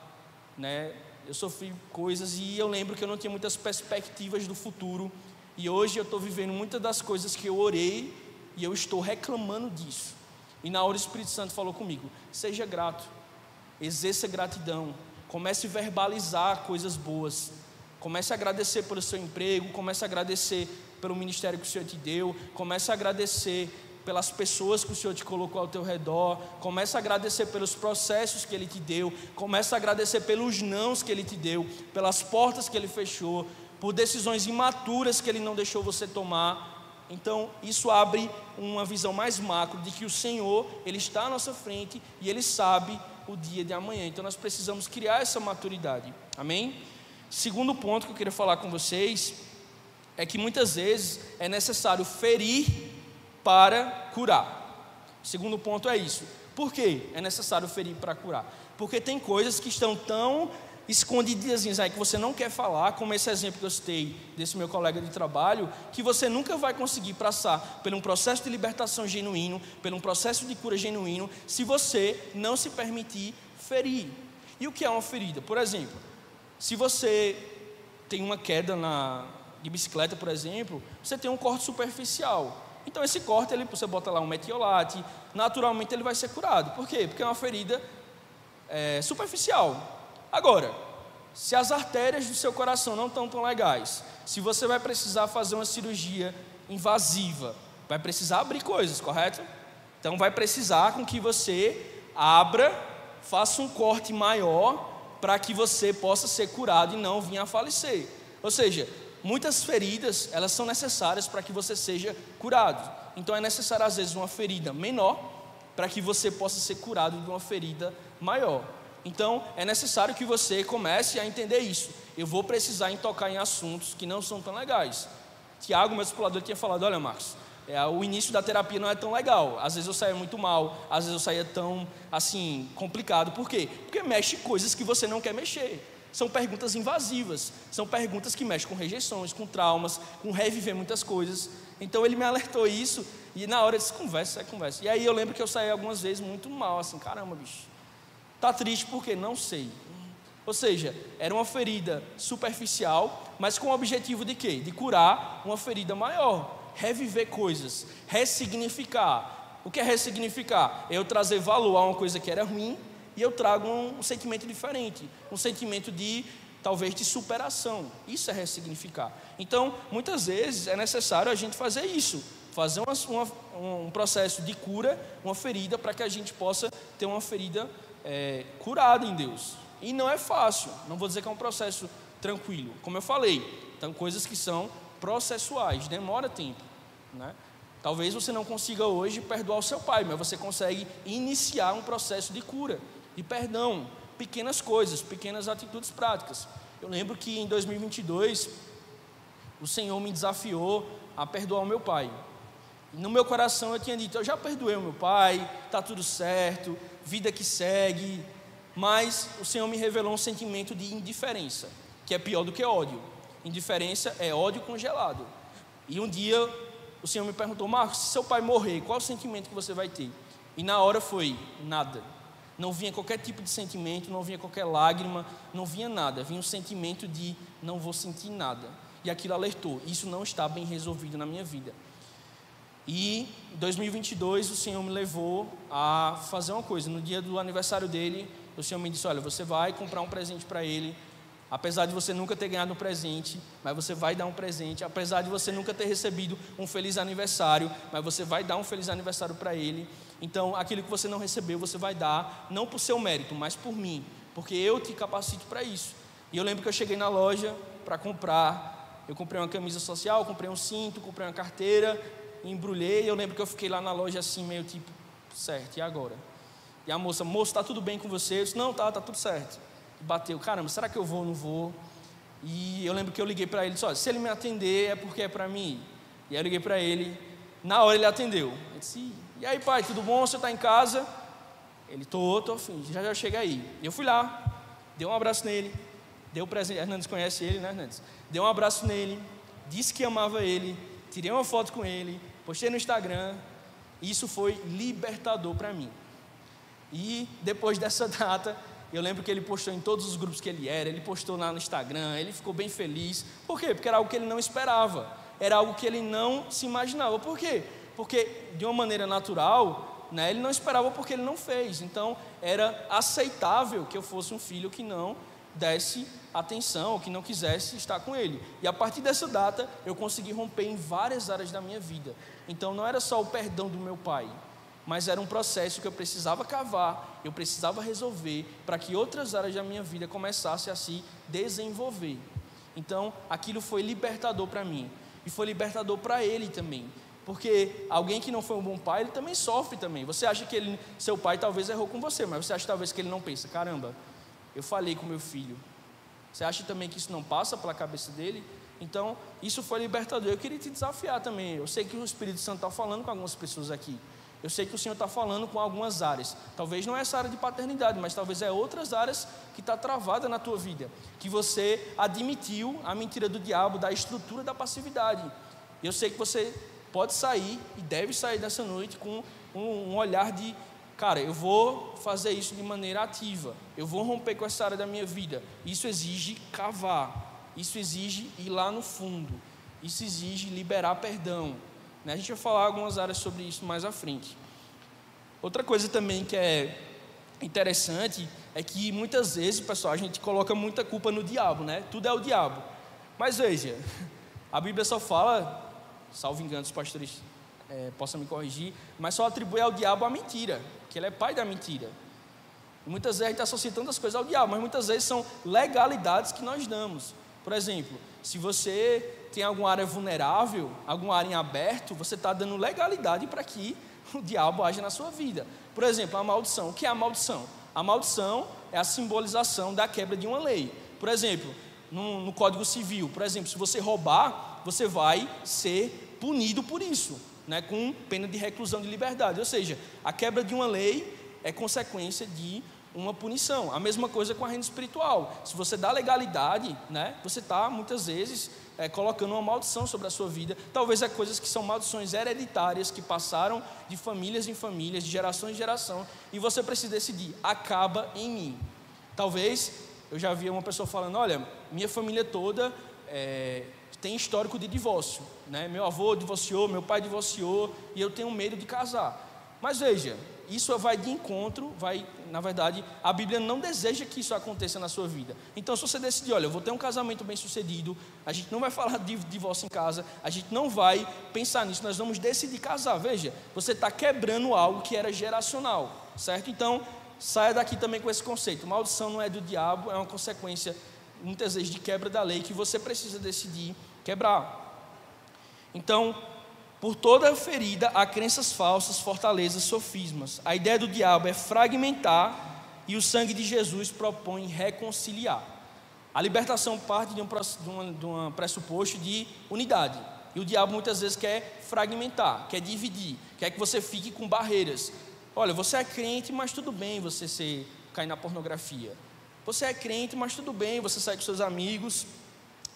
S1: né? Eu sofri coisas e eu lembro que eu não tinha muitas perspectivas do futuro. E hoje eu estou vivendo muitas das coisas que eu orei e eu estou reclamando disso. E na hora o Espírito Santo falou comigo: seja grato, exerça gratidão, comece a verbalizar coisas boas, comece a agradecer pelo seu emprego, comece a agradecer pelo ministério que o Senhor te deu, comece a agradecer pelas pessoas que o Senhor te colocou ao teu redor, comece a agradecer pelos processos que Ele te deu, comece a agradecer pelos nãos que Ele te deu, pelas portas que Ele fechou, por decisões imaturas que Ele não deixou você tomar. Então isso abre uma visão mais macro de que o Senhor, Ele está à nossa frente e Ele sabe o dia de amanhã. Então nós precisamos criar essa maturidade, amém? Segundo ponto que eu queria falar com vocês é que muitas vezes é necessário ferir para curar. O segundo ponto é isso. Por que é necessário ferir para curar? Porque tem coisas que estão tão escondidinhas aí que você não quer falar, como esse exemplo que eu citei desse meu colega de trabalho, que você nunca vai conseguir passar por um processo de libertação genuíno, por um processo de cura genuíno, se você não se permitir ferir. E o que é uma ferida? Por exemplo, se você tem uma queda de bicicleta, por exemplo, você tem um corte superficial. Então esse corte, você bota lá um metiolate, naturalmente ele vai ser curado. Por quê? Porque é uma ferida superficial. Agora, se as artérias do seu coração não estão tão legais, se você vai precisar fazer uma cirurgia invasiva, vai precisar abrir coisas, correto? Então vai precisar com que você abra, faça um corte maior, para que você possa ser curado e não vir a falecer. Ou seja, muitas feridas, elas são necessárias para que você seja curado. Então é necessário às vezes uma ferida menor, para que você possa ser curado de uma ferida maior. Então é necessário que você comece a entender isso. Eu vou precisar tocar em assuntos que não são tão legais. Tiago, meu discipulador, tinha falado: olha, Marcos, o início da terapia não é tão legal. Às vezes eu saía muito mal, às vezes eu saía tão assim, complicado. Por quê? Porque mexe coisas que você não quer mexer. São perguntas invasivas, são perguntas que mexem com rejeições, com traumas, com reviver muitas coisas. Então ele me alertou isso e na hora eu disse: conversa, é conversa. E aí eu lembro que eu saí algumas vezes muito mal, assim: caramba, bicho, tá triste por quê? Não sei. Ou seja, era uma ferida superficial, mas com o objetivo de quê? De curar uma ferida maior, reviver coisas, ressignificar. O que é ressignificar? É eu trazer valor a uma coisa que era ruim e eu trago um sentimento diferente, um sentimento de, talvez, de superação. Isso é ressignificar. Então, muitas vezes é necessário a gente fazer isso, fazer um processo de cura, uma ferida, para que a gente possa ter uma ferida curada em Deus. E não é fácil, não vou dizer que é um processo tranquilo. Como eu falei, então coisas que são processuais, demora tempo, né? Talvez você não consiga hoje perdoar o seu pai, mas você consegue iniciar um processo de cura, de perdão, pequenas coisas, pequenas atitudes práticas. Eu lembro que em 2022, o Senhor me desafiou a perdoar o meu pai. E no meu coração eu tinha dito: eu já perdoei o meu pai, está tudo certo, vida que segue. Mas o Senhor me revelou um sentimento de indiferença, que é pior do que ódio. Indiferença é ódio congelado. E um dia o Senhor me perguntou: Marcos, se seu pai morrer, qual o sentimento que você vai ter? E na hora foi nada. Não vinha qualquer tipo de sentimento, não vinha qualquer lágrima, não vinha nada. Vinha um sentimento de não vou sentir nada. E aquilo alertou: isso não está bem resolvido na minha vida. E em 2022 o Senhor me levou a fazer uma coisa. No dia do aniversário dele, o Senhor me disse: olha, você vai comprar um presente para ele. Apesar de você nunca ter ganhado um presente, mas você vai dar um presente. Apesar de você nunca ter recebido um feliz aniversário, mas você vai dar um feliz aniversário para ele. Então, aquilo que você não recebeu, você vai dar, não por seu mérito, mas por mim, porque eu te capacito para isso. E eu lembro que eu cheguei na loja para comprar. Eu comprei uma camisa social, comprei um cinto, comprei uma carteira, embrulhei. Eu lembro que eu fiquei lá na loja assim, meio tipo: certo, e agora? E a moça: moço, está tudo bem com você? Eu disse: não, tá tudo certo. Bateu: caramba, será que eu vou ou não vou? E eu lembro que eu liguei para ele e disse: olha, se ele me atender é porque é para mim. E aí eu liguei para ele, na hora ele atendeu. Eu disse: e aí, pai, tudo bom? Você está em casa? Ele: tô afim, já chega aí. Eu fui lá, dei um abraço nele, dei um presente. Hernandes conhece ele, né, Hernandes? Dei um abraço nele, disse que amava ele, tirei uma foto com ele, postei no Instagram. E isso foi libertador para mim. E depois dessa data, eu lembro que ele postou em todos os grupos que ele postou lá no Instagram, ele ficou bem feliz. Por quê? Porque era algo que ele não esperava, era algo que ele não se imaginava. Por quê? Porque de uma maneira natural, né, ele não esperava porque ele não fez. Então era aceitável que eu fosse um filho que não desse atenção, que não quisesse estar com ele. E a partir dessa data eu consegui romper em várias áreas da minha vida. Então não era só o perdão do meu pai, mas era um processo que eu precisava cavar, eu precisava resolver para que outras áreas da minha vida começassem a se desenvolver. Então aquilo foi libertador para mim e foi libertador para ele também. Porque alguém que não foi um bom pai, ele também sofre também. Você acha que seu pai talvez errou com você, mas você acha talvez que ele não pensa, caramba, eu falei com meu filho. Você acha também que isso não passa pela cabeça dele? Então, isso foi libertador. Eu queria te desafiar também. Eu sei que o Espírito Santo está falando com algumas pessoas aqui. Eu sei que o Senhor está falando com algumas áreas. Talvez não é essa área de paternidade, mas talvez é outras áreas que está travada na tua vida. Que você admitiu a mentira do diabo, da estrutura da passividade. Eu sei que você pode sair e deve sair dessa noite com um olhar de, cara, eu vou fazer isso de maneira ativa, eu vou romper com essa área da minha vida. Isso exige cavar, isso exige ir lá no fundo, isso exige liberar perdão, né? A gente vai falar algumas áreas sobre isso mais à frente. Outra coisa também que é interessante é que muitas vezes, pessoal, a gente coloca muita culpa no diabo, né? Tudo é o diabo. Mas veja, a Bíblia só fala, salvo engano, os pastores possam me corrigir, mas só atribui ao diabo a mentira, que ele é pai da mentira. E muitas vezes a gente associa tantas coisas ao diabo, mas muitas vezes são legalidades que nós damos. Por exemplo, se você tem alguma área vulnerável, alguma área em aberto, você está dando legalidade para que o diabo age na sua vida. Por exemplo, a maldição. O que é a maldição? A maldição é a simbolização da quebra de uma lei. Por exemplo, no Código Civil, por exemplo, se você roubar, você vai ser punido por isso, né, com pena de reclusão de liberdade. Ou seja, a quebra de uma lei é consequência de uma punição. A mesma coisa com a renda espiritual. Se você dá legalidade, né, você está muitas vezes colocando uma maldição sobre a sua vida. Talvez é coisas que são maldições hereditárias, que passaram de famílias em famílias, de geração em geração, e você precisa decidir, acaba em mim. Talvez, eu já vi uma pessoa falando, olha, minha família toda tem histórico de divórcio, né? Meu avô divorciou, meu pai divorciou, e eu tenho medo de casar. Mas veja, isso vai de encontro, na verdade, a Bíblia não deseja que isso aconteça na sua vida. Então, se você decidir, olha, eu vou ter um casamento bem sucedido, a gente não vai falar de divórcio em casa, a gente não vai pensar nisso, nós vamos decidir casar. Veja, você está quebrando algo que era geracional, certo? Então, saia daqui também com esse conceito. Maldição não é do diabo, é uma consequência, muitas vezes, de quebra da lei, que você precisa decidir quebrar. Então, por toda ferida há crenças falsas, fortalezas, sofismas. A ideia do diabo é fragmentar e o sangue de Jesus propõe reconciliar. A libertação parte de um pressuposto de unidade. E o diabo muitas vezes quer fragmentar, quer dividir, quer que você fique com barreiras. Olha, você é crente, mas tudo bem você cair na pornografia. Você é crente, mas tudo bem você sair com seus amigos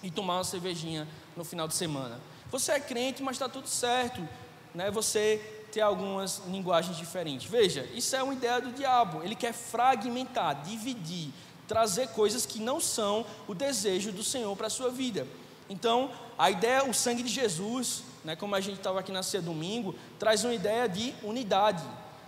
S1: e tomar uma cervejinha no final de semana. Você é crente, mas está tudo certo, né? Você ter algumas linguagens diferentes. Veja, isso é uma ideia do diabo. Ele quer fragmentar, dividir, trazer coisas que não são o desejo do Senhor para a sua vida. Então, a ideia, o sangue de Jesus, né, como a gente estava aqui na ceia domingo, traz uma ideia de unidade,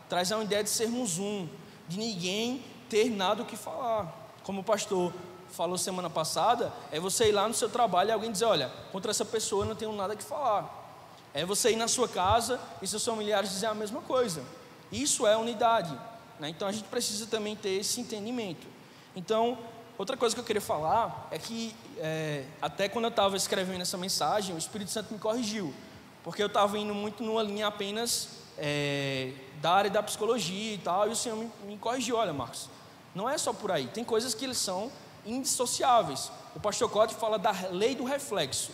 S1: traz uma ideia de sermos um, de ninguém ter nada o que falar. Como o pastor falou semana passada, é você ir lá no seu trabalho e alguém dizer, olha, contra essa pessoa eu não tenho nada que falar. É você ir na sua casa e seus familiares dizer a mesma coisa. Isso é unidade, né? Então a gente precisa também ter esse entendimento. Então, outra coisa que eu queria falar é que até quando eu estava escrevendo essa mensagem, o Espírito Santo me corrigiu, porque eu estava indo muito numa linha apenas da área da psicologia e tal, e o Senhor me corrigiu, olha, Marcos, não é só por aí, tem coisas que eles são indissociáveis. O pastor Cote fala da lei do reflexo.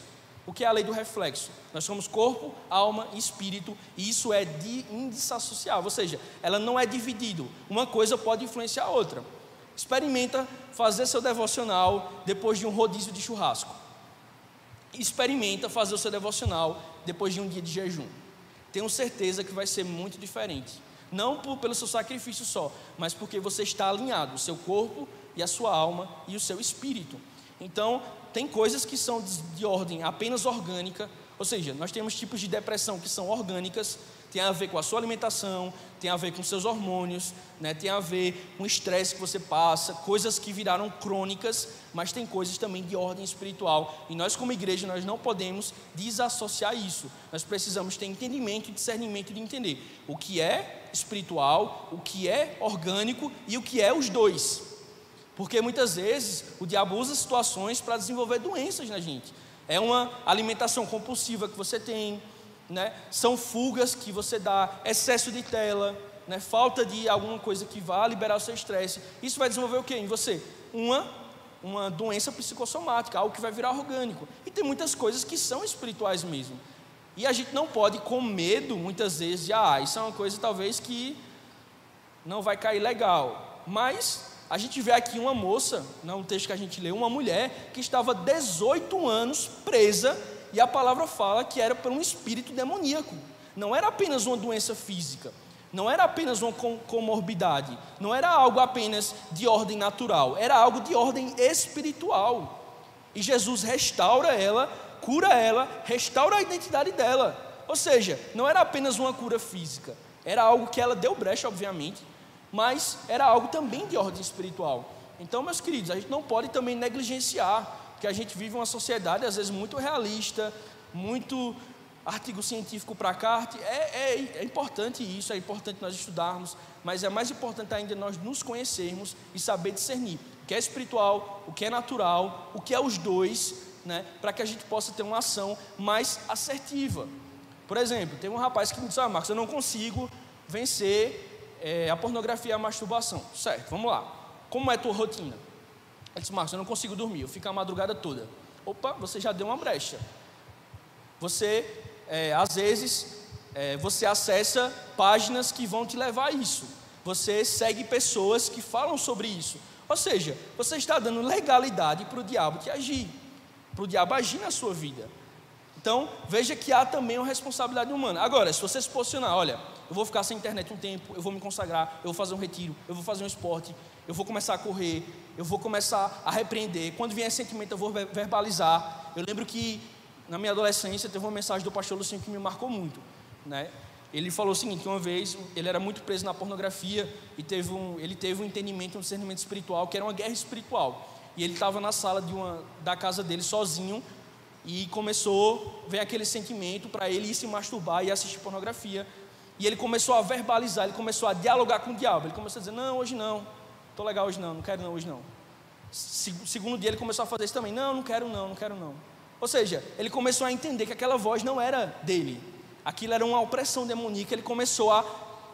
S1: O que é a lei do reflexo? Nós somos corpo, alma e espírito, e isso é indissociável, ou seja, ela não é dividido. Uma coisa pode influenciar a outra. Experimenta fazer seu devocional depois de um rodízio de churrasco. Experimenta fazer o seu devocional depois de um dia de jejum. Tenho certeza que vai ser muito diferente. Não pelo seu sacrifício só, mas porque você está alinhado, o seu corpo e a sua alma e o seu espírito. Então, tem coisas que são de ordem apenas orgânica, ou seja, nós temos tipos de depressão que são orgânicas, tem a ver com a sua alimentação, tem a ver com seus hormônios, né? Tem a ver com o estresse que você passa, coisas que viraram crônicas, mas tem coisas também de ordem espiritual. E nós como igreja, nós não podemos desassociar isso. Nós precisamos ter entendimento e discernimento de entender o que é espiritual, o que é orgânico e o que é os dois. Porque muitas vezes o diabo usa situações para desenvolver doenças na gente. É uma alimentação compulsiva que você tem, né? São fugas que você dá, excesso de tela, né? Falta de alguma coisa que vá liberar o seu estresse. Isso vai desenvolver o quê em você? Uma doença psicossomática, algo que vai virar orgânico. E tem muitas coisas que são espirituais mesmo. E a gente não pode, com medo, muitas vezes, de isso é uma coisa talvez que não vai cair legal. Mas a gente vê aqui uma moça, no texto que a gente leu, uma mulher que estava 18 anos presa, e a palavra fala que era por um espírito demoníaco. Não era apenas uma doença física, não era apenas uma comorbidade, não era algo apenas de ordem natural, era algo de ordem espiritual. E Jesus restaura ela, cura ela, restaura a identidade dela. Ou seja, não era apenas uma cura física, era algo que ela deu brecha, obviamente, mas era algo também de ordem espiritual. Então, meus queridos, a gente não pode também negligenciar, porque a gente vive uma sociedade às vezes muito realista, muito artigo científico para cá. É importante isso, é importante nós estudarmos, mas é mais importante ainda nós nos conhecermos e saber discernir o que é espiritual, o que é natural, o que é os dois, né, para que a gente possa ter uma ação mais assertiva. Por exemplo, tem um rapaz que me disse: Marcos, eu não consigo vencer a pornografia e a masturbação. Certo, vamos lá. Como é a tua rotina? Ele disse: Marcos, eu não consigo dormir, eu fico a madrugada toda. Opa, você já deu uma brecha. Você, às vezes, você acessa páginas que vão te levar a isso. Você segue pessoas que falam sobre isso. Ou seja, você está dando legalidade para o diabo te agir, para o diabo agir na sua vida. Então, veja que há também uma responsabilidade humana. Agora, se você se posicionar: olha, eu vou ficar sem internet um tempo, eu vou me consagrar, eu vou fazer um retiro, eu vou fazer um esporte, eu vou começar a correr, eu vou começar a repreender, quando vier sentimento eu vou verbalizar. Eu lembro que na minha adolescência teve uma mensagem do pastor Lucinho que me marcou muito, né? Ele falou o seguinte: uma vez ele era muito preso na pornografia e ele teve um entendimento, um discernimento espiritual, que era uma guerra espiritual. E ele estava na sala da casa dele sozinho, e começou a ver aquele sentimento para ele ir se masturbar e assistir pornografia. E ele começou a verbalizar, ele começou a dialogar com o diabo. Ele começou a dizer: não, hoje não, estou legal hoje não quero não, hoje não. Segundo dia ele começou a fazer isso também: não quero não. Ou seja, ele começou a entender que aquela voz não era dele, aquilo era uma opressão demoníaca. Ele começou a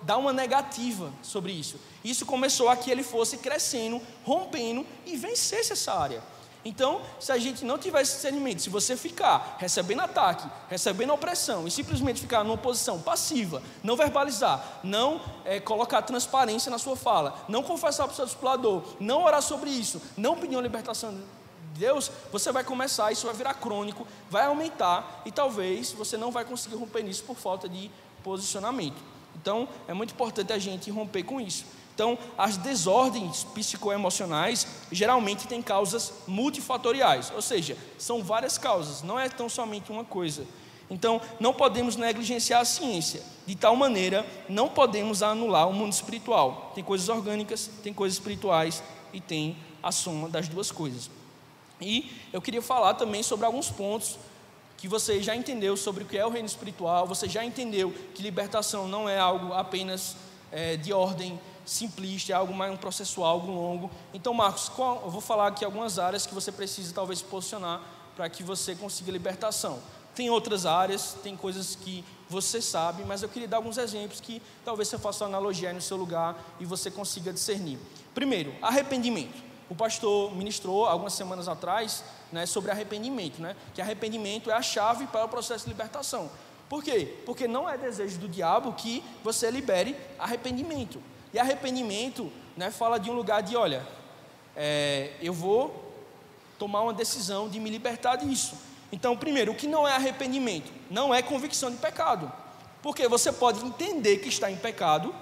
S1: dar uma negativa sobre isso. Isso começou a que ele fosse crescendo, rompendo e vencesse essa área. Então, se a gente não tiver esse discernimento, se você ficar recebendo ataque, recebendo opressão e simplesmente ficar numa posição passiva, não verbalizar, não colocar transparência na sua fala, não confessar para o seu discipulador, não orar sobre isso, não pedir uma libertação de Deus, você vai começar, isso vai virar crônico, vai aumentar e talvez você não vai conseguir romper nisso por falta de posicionamento. Então, é muito importante a gente romper com isso. Então, as desordens psicoemocionais geralmente têm causas multifatoriais, ou seja, são várias causas, não é tão somente uma coisa. Então, não podemos negligenciar a ciência, de tal maneira, não podemos anular o mundo espiritual. Tem coisas orgânicas, tem coisas espirituais e tem a soma das duas coisas. E eu queria falar também sobre alguns pontos que você já entendeu sobre o que é o reino espiritual, você já entendeu que libertação não é algo apenas de ordem simplista, é algo mais processual, algo longo. Então, Marcos, eu vou falar aqui algumas áreas que você precisa talvez se posicionar para que você consiga libertação. Tem outras áreas, tem coisas que você sabe, mas eu queria dar alguns exemplos que talvez você faça uma analogia aí no seu lugar e você consiga discernir. Primeiro, arrependimento. O pastor ministrou algumas semanas atrás, né, sobre arrependimento, né, que arrependimento é a chave para o processo de libertação. Por quê? Porque não é desejo do diabo que você libere arrependimento. E arrependimento, né, fala de um lugar de: olha, eu vou tomar uma decisão de me libertar disso. Então, primeiro, o que não é arrependimento? Não é convicção de pecado. Porque você pode entender que está em pecado,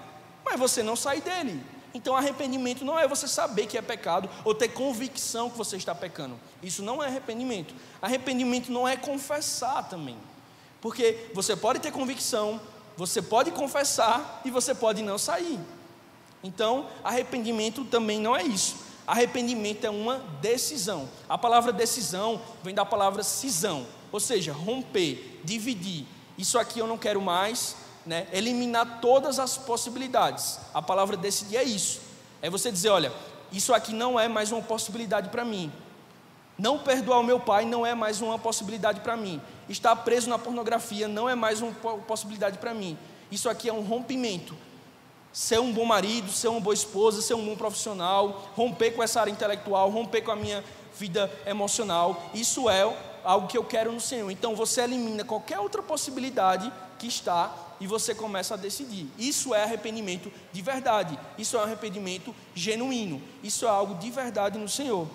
S1: é você não sair dele. Então arrependimento não é você saber que é pecado ou ter convicção que você está pecando. Isso não é arrependimento. Arrependimento não é confessar também. Porque você pode ter convicção, você pode confessar e você pode não sair. Então arrependimento também não é isso. Arrependimento é uma decisão. A palavra decisão vem da palavra cisão, ou seja, romper, dividir. Isso aqui eu não quero mais, né? Eliminar todas as possibilidades. A palavra decidir é isso. É você dizer, olha, isso aqui não é mais uma possibilidade para mim. Não perdoar o meu pai não é mais uma possibilidade para mim. Estar preso na pornografia não é mais uma possibilidade para mim. Isso aqui é um rompimento. Ser um bom marido, ser uma boa esposa, ser um bom profissional, romper com essa área intelectual, romper com a minha vida emocional, isso é algo que eu quero no Senhor. Então você elimina qualquer outra possibilidade que está e você começa a decidir. Isso é arrependimento de verdade, isso é um arrependimento genuíno, isso é algo de verdade no Senhor.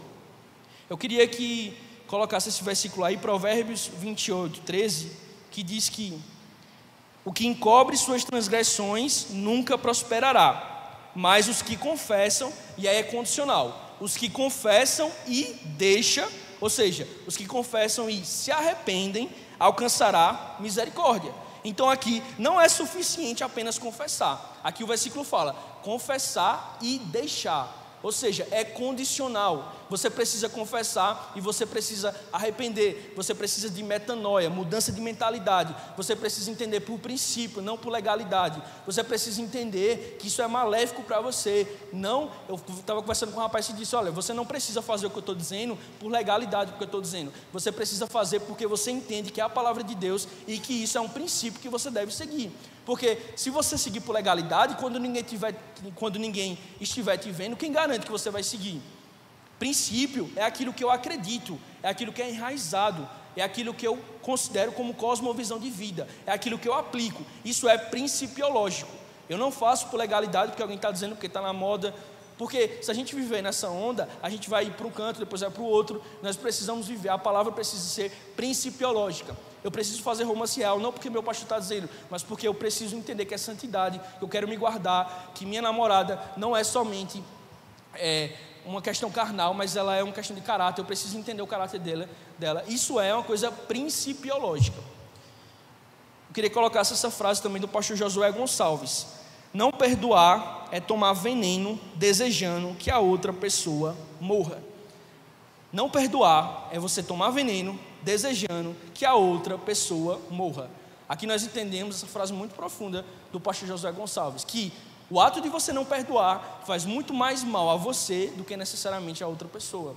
S1: Eu queria que colocasse esse versículo aí, Provérbios 28, 13, que diz que o que encobre suas transgressões nunca prosperará, mas os que confessam, e aí é condicional, os que confessam e deixam, ou seja, os que confessam e se arrependem, alcançará misericórdia. Então aqui não é suficiente apenas confessar. Aqui o versículo fala, confessar e deixar. Ou seja, é condicional. Você precisa confessar e você precisa arrepender. Você precisa de metanoia, mudança de mentalidade. Você precisa entender por princípio, não por legalidade. Você precisa entender que isso é maléfico para você. Não, eu estava conversando com um rapaz e disse, olha, você não precisa fazer o que eu estou dizendo por legalidade, porque eu estou dizendo. Você precisa fazer porque você entende que é a palavra de Deus e que isso é um princípio que você deve seguir. Porque se você seguir por legalidade, quando ninguém estiver te vendo, quem garante que você vai seguir? Princípio é aquilo que eu acredito, é aquilo que é enraizado, é aquilo que eu considero como cosmovisão de vida, é aquilo que eu aplico. Isso é principiológico. Eu não faço por legalidade porque alguém está dizendo porque está na moda. Porque se a gente viver nessa onda, a gente vai ir para um canto, depois vai para o outro. Nós precisamos viver, a palavra precisa ser principiológica. Eu preciso fazer romance real, não porque meu pastor está dizendo, mas porque eu preciso entender que é santidade, que eu quero me guardar, que minha namorada não é somente uma questão carnal, mas ela é uma questão de caráter, eu preciso entender o caráter dela. Isso é uma coisa principiológica. Eu queria colocar essa frase também do pastor Josué Gonçalves. Não perdoar é tomar veneno desejando que a outra pessoa morra. Não perdoar é você tomar veneno desejando que a outra pessoa morra. Aqui nós entendemos essa frase muito profunda do pastor Josué Gonçalves, que o ato de você não perdoar faz muito mais mal a você do que necessariamente a outra pessoa.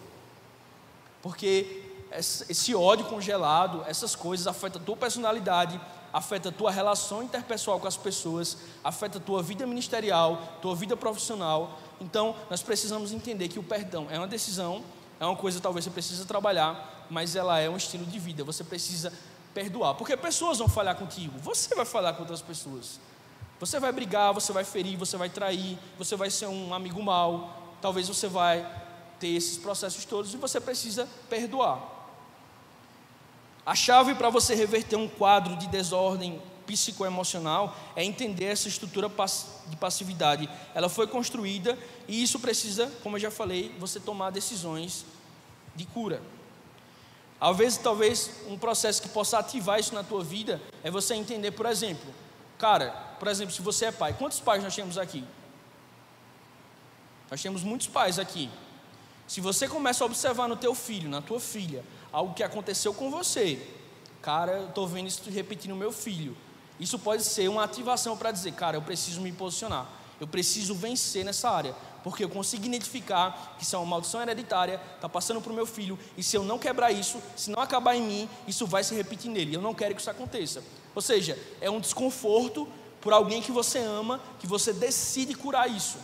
S1: Porque esse ódio congelado, essas coisas afetam a tua personalidade, afeta a tua relação interpessoal com as pessoas, afeta a tua vida ministerial, tua vida profissional. Então nós precisamos entender que o perdão é uma decisão, é uma coisa que talvez você precisa trabalhar, mas ela é um estilo de vida. Você precisa perdoar, porque pessoas vão falhar contigo, você vai falhar com outras pessoas, você vai brigar, você vai ferir, você vai trair, você vai ser um amigo mau, talvez você vai ter esses processos todos e você precisa perdoar. A chave para você reverter um quadro de desordem psicoemocional é entender essa estrutura de passividade. Ela foi construída e isso precisa, como eu já falei, você tomar decisões de cura. Às vezes, talvez um processo que possa ativar isso na tua vida é você entender, por exemplo, se você é pai, quantos pais nós temos aqui? Nós temos muitos pais aqui. Se você começa a observar no teu filho, na tua filha, algo que aconteceu com você, eu estou vendo isso repetir no meu filho, isso pode ser uma ativação para dizer, eu preciso me posicionar, eu preciso vencer nessa área, porque eu consigo identificar que isso é uma maldição hereditária, está passando para o meu filho, e se eu não quebrar isso, se não acabar em mim, isso vai se repetir nele, eu não quero que isso aconteça. Ou seja, é um desconforto por alguém que você ama, que você decide curar isso.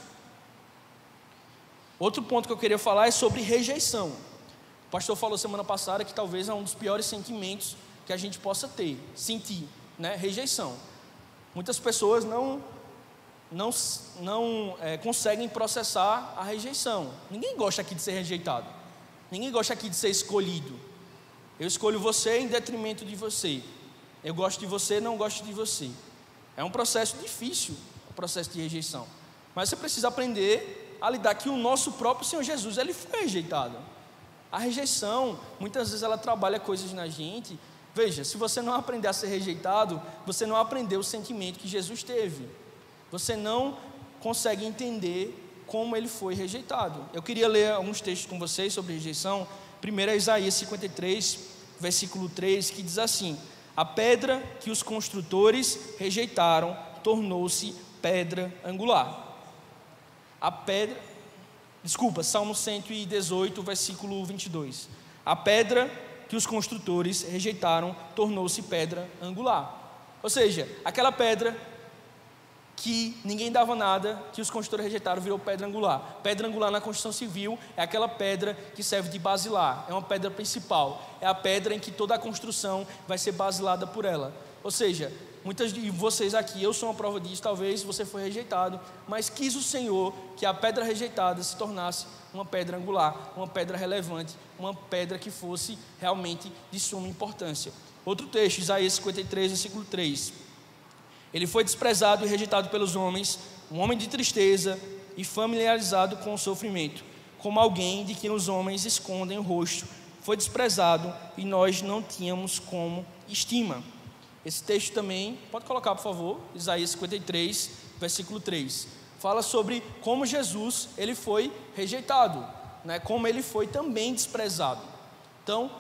S1: Outro ponto que eu queria falar é sobre rejeição. O pastor falou semana passada que talvez é um dos piores sentimentos que a gente possa sentir, né? Rejeição. Muitas pessoas não conseguem processar a rejeição. Ninguém gosta aqui de ser rejeitado. Ninguém gosta aqui de ser escolhido. Eu escolho você em detrimento de você. Eu gosto de você, não gosto de você. É um processo difícil, o processo de rejeição. Mas você precisa aprender a lidar que o nosso próprio Senhor Jesus, ele foi rejeitado. A rejeição, muitas vezes ela trabalha coisas na gente. Veja, se você não aprender a ser rejeitado, você não aprendeu o sentimento que Jesus teve. Você não consegue entender como ele foi rejeitado. Eu queria ler alguns textos com vocês sobre rejeição. Primeiro é Isaías 53, versículo 3, que diz assim: a pedra que os construtores rejeitaram tornou-se pedra angular. Salmo 118, versículo 22. A pedra que os construtores rejeitaram tornou-se pedra angular. Ou seja, aquela pedra que ninguém dava nada, que os construtores rejeitaram, virou pedra angular. Pedra angular na construção civil é aquela pedra que serve de basilar, é uma pedra principal, é a pedra em que toda a construção vai ser basilada por ela. Ou seja, muitas de vocês aqui, eu sou uma prova disso, talvez você foi rejeitado, mas quis o Senhor que a pedra rejeitada se tornasse uma pedra angular, uma pedra relevante, uma pedra que fosse realmente de suma importância. Outro texto, Isaías 53, versículo 3. Ele foi desprezado e rejeitado pelos homens, um homem de tristeza e familiarizado com o sofrimento, como alguém de quem os homens escondem o rosto. Foi desprezado e nós não tínhamos como estima. Esse texto também, pode colocar por favor, Isaías 53, versículo 3. Fala sobre como Jesus, ele foi rejeitado, né? Como ele foi também desprezado. Então,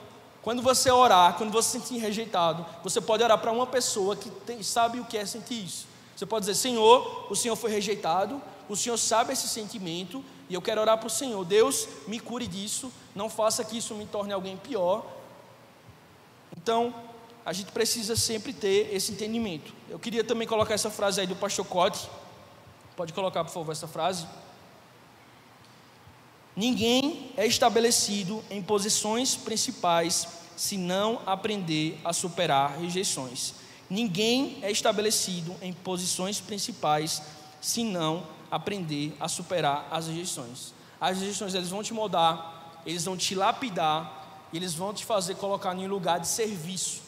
S1: quando você orar, quando você se sentir rejeitado, você pode orar para uma pessoa que sabe o que é sentir isso. Você pode dizer: Senhor, o Senhor foi rejeitado, o Senhor sabe esse sentimento, e eu quero orar para o Senhor. Deus, me cure disso, não faça que isso me torne alguém pior. Então, a gente precisa sempre ter esse entendimento. Eu queria também colocar essa frase aí do pastor Cote. Pode colocar, por favor, essa frase. Ninguém é estabelecido em posições principais se não aprender a superar rejeições. Ninguém é estabelecido em posições principais se não aprender a superar as rejeições. As rejeições, eles vão te moldar, eles vão te lapidar, eles vão te fazer colocar em um lugar de serviço.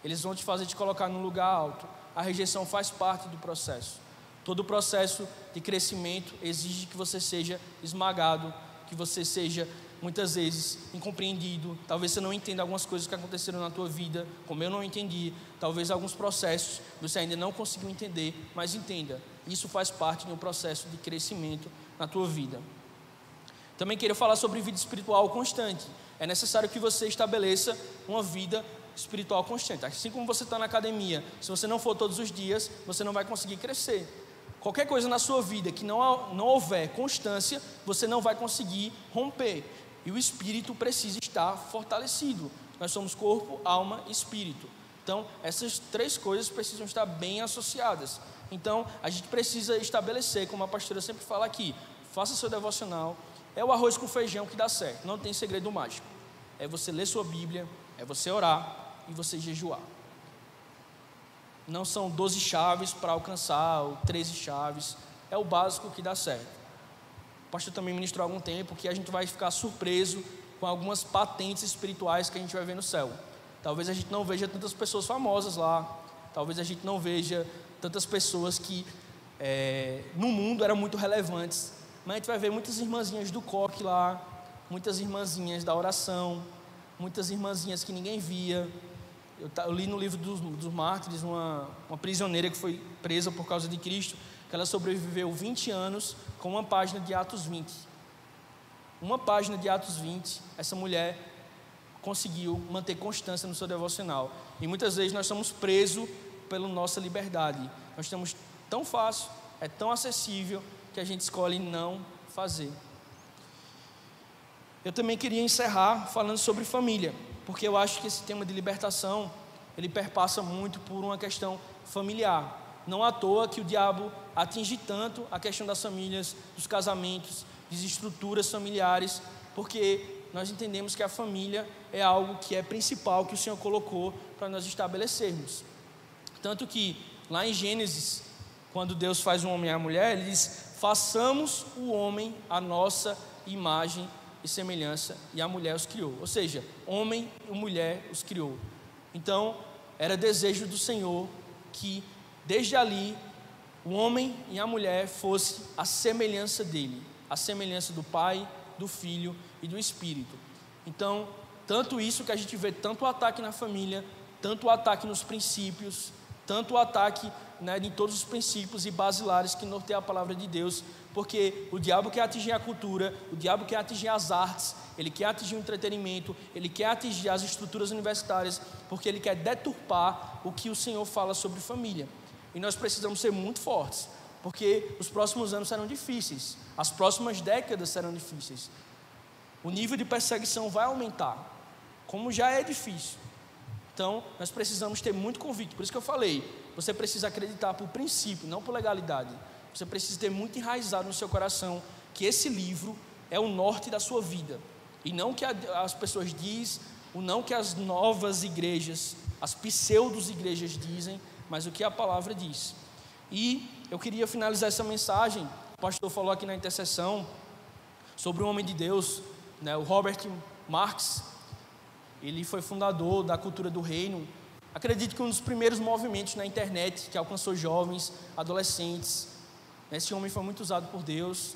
S1: Eles vão te fazer te colocar num lugar alto. A rejeição faz parte do processo. Todo o processo de crescimento exige que você seja esmagado, que você seja, muitas vezes, incompreendido. Talvez você não entenda algumas coisas que aconteceram na tua vida, como eu não entendi. Talvez alguns processos você ainda não conseguiu entender, mas entenda, isso faz parte de um processo de crescimento na tua vida. Também queria falar sobre vida espiritual constante. É necessário que você estabeleça uma vida espiritual constante. Assim como você está na academia, se você não for todos os dias, você não vai conseguir crescer. Qualquer coisa na sua vida que não houver constância, você não vai conseguir romper. E o espírito precisa estar fortalecido. Nós somos corpo, alma e espírito. Então, essas três coisas precisam estar bem associadas. Então, a gente precisa estabelecer, como a pastora sempre fala aqui, faça seu devocional. É o arroz com feijão que dá certo, não tem segredo mágico. É você ler sua Bíblia, é você orar e você jejuar. Não são 12 chaves para alcançar, ou 13 chaves. É o básico que dá certo. O pastor também ministrou há algum tempo que a gente vai ficar surpreso com algumas patentes espirituais que a gente vai ver no céu. Talvez a gente não veja tantas pessoas famosas lá. Talvez a gente não veja tantas pessoas que no mundo eram muito relevantes. Mas a gente vai ver muitas irmãzinhas do coque lá, muitas irmãzinhas da oração, muitas irmãzinhas que ninguém via. Eu li no livro dos mártires uma prisioneira que foi presa por causa de Cristo, que ela sobreviveu 20 anos com uma página de Atos 20. Uma página de Atos 20, essa mulher conseguiu manter constância no seu devocional. E muitas vezes nós somos presos pela nossa liberdade. Nós estamos tão fácil, é tão acessível, que a gente escolhe não fazer. Eu também queria encerrar falando sobre família, porque eu acho que esse tema de libertação, ele perpassa muito por uma questão familiar. Não à toa que o diabo atinge tanto a questão das famílias, dos casamentos, das estruturas familiares, porque nós entendemos que a família é algo que é principal, que o Senhor colocou para nós estabelecermos. Tanto que lá em Gênesis, quando Deus faz o homem e a mulher, Ele diz: façamos o homem à nossa imagem e semelhança, e a mulher os criou. Ou seja, homem e mulher os criou. Então, era desejo do Senhor que, desde ali, o homem e a mulher fosse a semelhança dele, a semelhança do Pai, do Filho e do Espírito. Então, tanto isso que a gente vê, tanto o ataque na família, tanto o ataque nos princípios, tanto o ataque, né, em todos os princípios e basilares que norteiam a palavra de Deus, porque o diabo quer atingir a cultura, o diabo quer atingir as artes, ele quer atingir o entretenimento, ele quer atingir as estruturas universitárias, porque ele quer deturpar o que o Senhor fala sobre família. E nós precisamos ser muito fortes, porque os próximos anos serão difíceis, as próximas décadas serão difíceis. O nível de perseguição vai aumentar, como já é difícil. Então, nós precisamos ter muito convicto. Por isso que eu falei, você precisa acreditar por princípio, não por legalidade. Você precisa ter muito enraizado no seu coração que esse livro é o norte da sua vida. E não o que as pessoas dizem, o não que as novas igrejas, as pseudos igrejas dizem, mas o que a palavra diz. E eu queria finalizar essa mensagem. O pastor falou aqui na intercessão sobre um homem de Deus, né, o Robert Marx. Ele foi fundador da cultura do reino. Acredito que um dos primeiros movimentos na internet que alcançou jovens, adolescentes. Esse homem foi muito usado por Deus.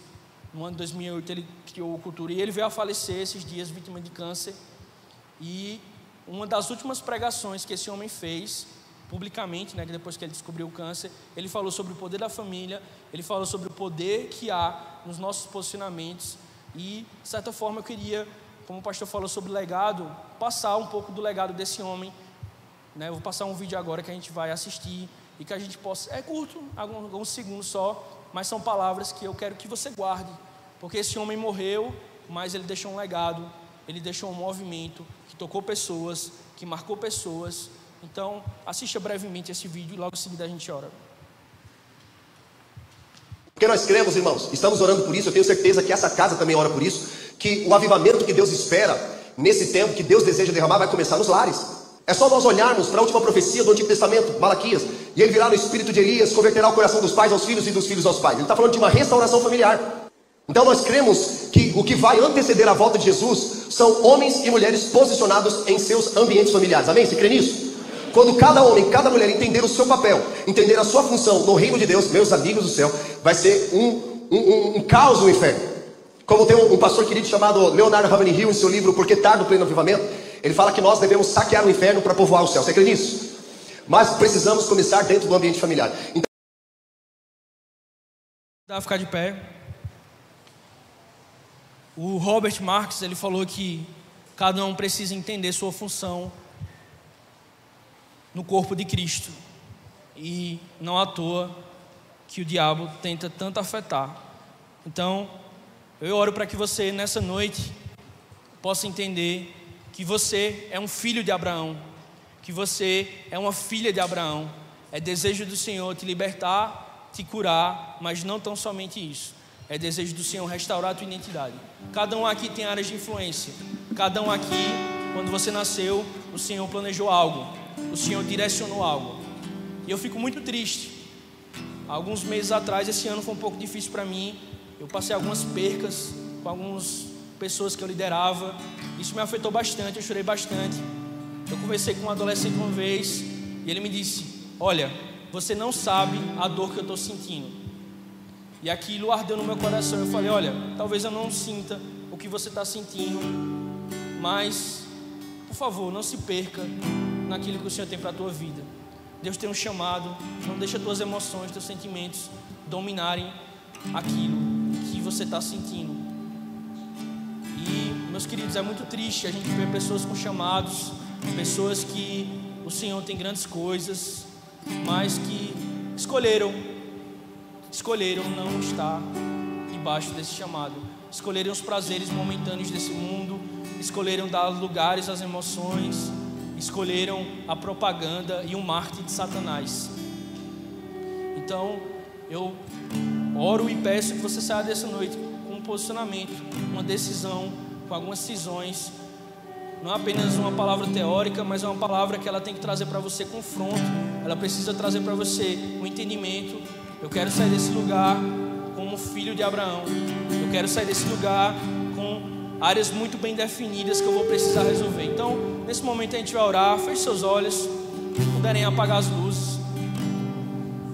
S1: No ano de 2008 ele criou a cultura e ele veio a falecer esses dias, vítima de câncer. E uma das últimas pregações que esse homem fez publicamente, né, depois que ele descobriu o câncer, ele falou sobre o poder da família, ele falou sobre o poder que há nos nossos posicionamentos. E, de certa forma, eu queria, como o pastor falou sobre legado, passar um pouco do legado desse homem, né? Eu vou passar um vídeo agora que a gente vai assistir e que a gente possa, é curto, alguns segundos só, mas são palavras que eu quero que você guarde, porque esse homem morreu, mas ele deixou um legado, ele deixou um movimento que tocou pessoas, que marcou pessoas. Então, assista brevemente esse vídeo e logo em seguida a gente ora.
S2: Porque nós cremos, irmãos, estamos orando por isso, eu tenho certeza que essa casa também ora por isso, que o avivamento que Deus espera nesse tempo, que Deus deseja derramar, vai começar nos lares. É só nós olharmos para a última profecia do Antigo Testamento, Malaquias, e ele virá no espírito de Elias, converterá o coração dos pais aos filhos e dos filhos aos pais. Ele está falando de uma restauração familiar. Então nós cremos que o que vai anteceder a volta de Jesus são homens e mulheres posicionados em seus ambientes familiares. Amém? Você crê nisso? Quando cada homem, cada mulher entender o seu papel, entender a sua função no reino de Deus, meus amigos do céu, vai ser um caos no inferno. Como tem um pastor querido chamado Leonardo Ravenhill, em seu livro Por que Tardo o Pleno Avivamento, ele fala que nós devemos saquear o inferno para povoar o céu. Você crê nisso? Mas precisamos começar dentro do ambiente familiar. Então,
S1: dá para ficar de pé. O Robert Marx, ele falou que cada um precisa entender sua função no corpo de Cristo. E não à toa que o diabo tenta tanto afetar. Então, eu oro para que você, nessa noite, possa entender que você é um filho de Abraão, que você é uma filha de Abraão. É desejo do Senhor te libertar, te curar, mas não tão somente isso. É desejo do Senhor restaurar a tua identidade. Cada um aqui tem áreas de influência. Cada um aqui, quando você nasceu, o Senhor planejou algo. O Senhor direcionou algo. E eu fico muito triste. Alguns meses atrás, esse ano foi um pouco difícil para mim. Eu passei algumas percas com algumas pessoas que eu liderava. Isso me afetou bastante, eu chorei bastante. Eu conversei com um adolescente uma vez e ele me disse: olha, você não sabe a dor que eu estou sentindo. E aquilo ardeu no meu coração. Eu falei: olha, talvez eu não sinta o que você está sentindo, mas, por favor, não se perca naquilo que o Senhor tem para a tua vida. Deus tem um chamado. Não deixa tuas emoções, teus sentimentos dominarem aquilo que você está sentindo. E, meus queridos, é muito triste a gente ver pessoas com chamados, pessoas que o Senhor tem grandes coisas, mas que escolheram não estar debaixo desse chamado, escolheram os prazeres momentâneos desse mundo, escolheram dar lugares às emoções, escolheram a propaganda e o marketing de Satanás. Então, eu oro e peço que você saia dessa noite com um posicionamento, uma decisão, com algumas decisões. Não é apenas uma palavra teórica, mas é uma palavra que ela tem que trazer para você confronto. Ela precisa trazer para você um entendimento. Eu quero sair desse lugar como filho de Abraão. Eu quero sair desse lugar com áreas muito bem definidas que eu vou precisar resolver. Então, nesse momento a gente vai orar. Feche seus olhos. Se puderem apagar as luzes.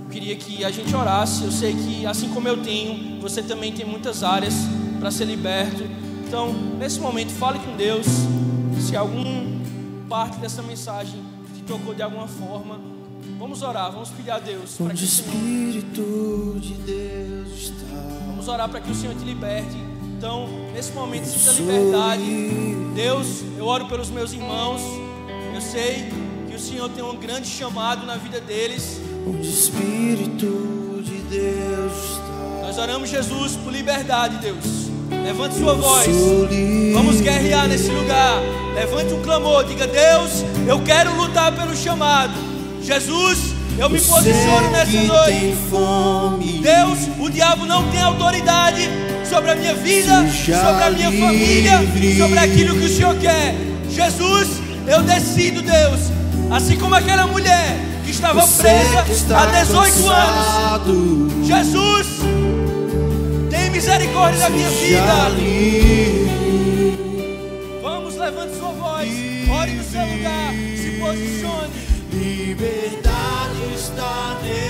S1: Eu queria queria que a gente orasse. Eu sei que, assim como eu tenho, você também tem muitas áreas para ser liberto. Então, nesse momento, fale com Deus. Se alguma parte dessa mensagem te tocou de alguma forma, vamos orar, vamos pedir a Deus para que o Espírito de Deus está. Vamos orar para que o Senhor te liberte. Então, nesse momento, sinta liberdade. Deus, eu oro pelos meus irmãos. Eu sei que o Senhor tem um grande chamado na vida deles. Onde o Espírito de Deus está. Nós oramos, Jesus, por liberdade, Deus. Levante sua voz. Vamos guerrear nesse lugar. Levante um clamor. Diga: Deus, eu quero lutar pelo chamado. Jesus, eu me posiciono nessa noite. Deus, o diabo não tem autoridade sobre a minha vida, sobre a minha família, sobre aquilo que o Senhor quer. Jesus, eu decido, Deus, assim como aquela mulher que estava presa há 18 anos. Jesus, tem misericórdia da minha vida. Vamos, levante sua voz, ore no seu lugar, se posicione. Liberdade está nele.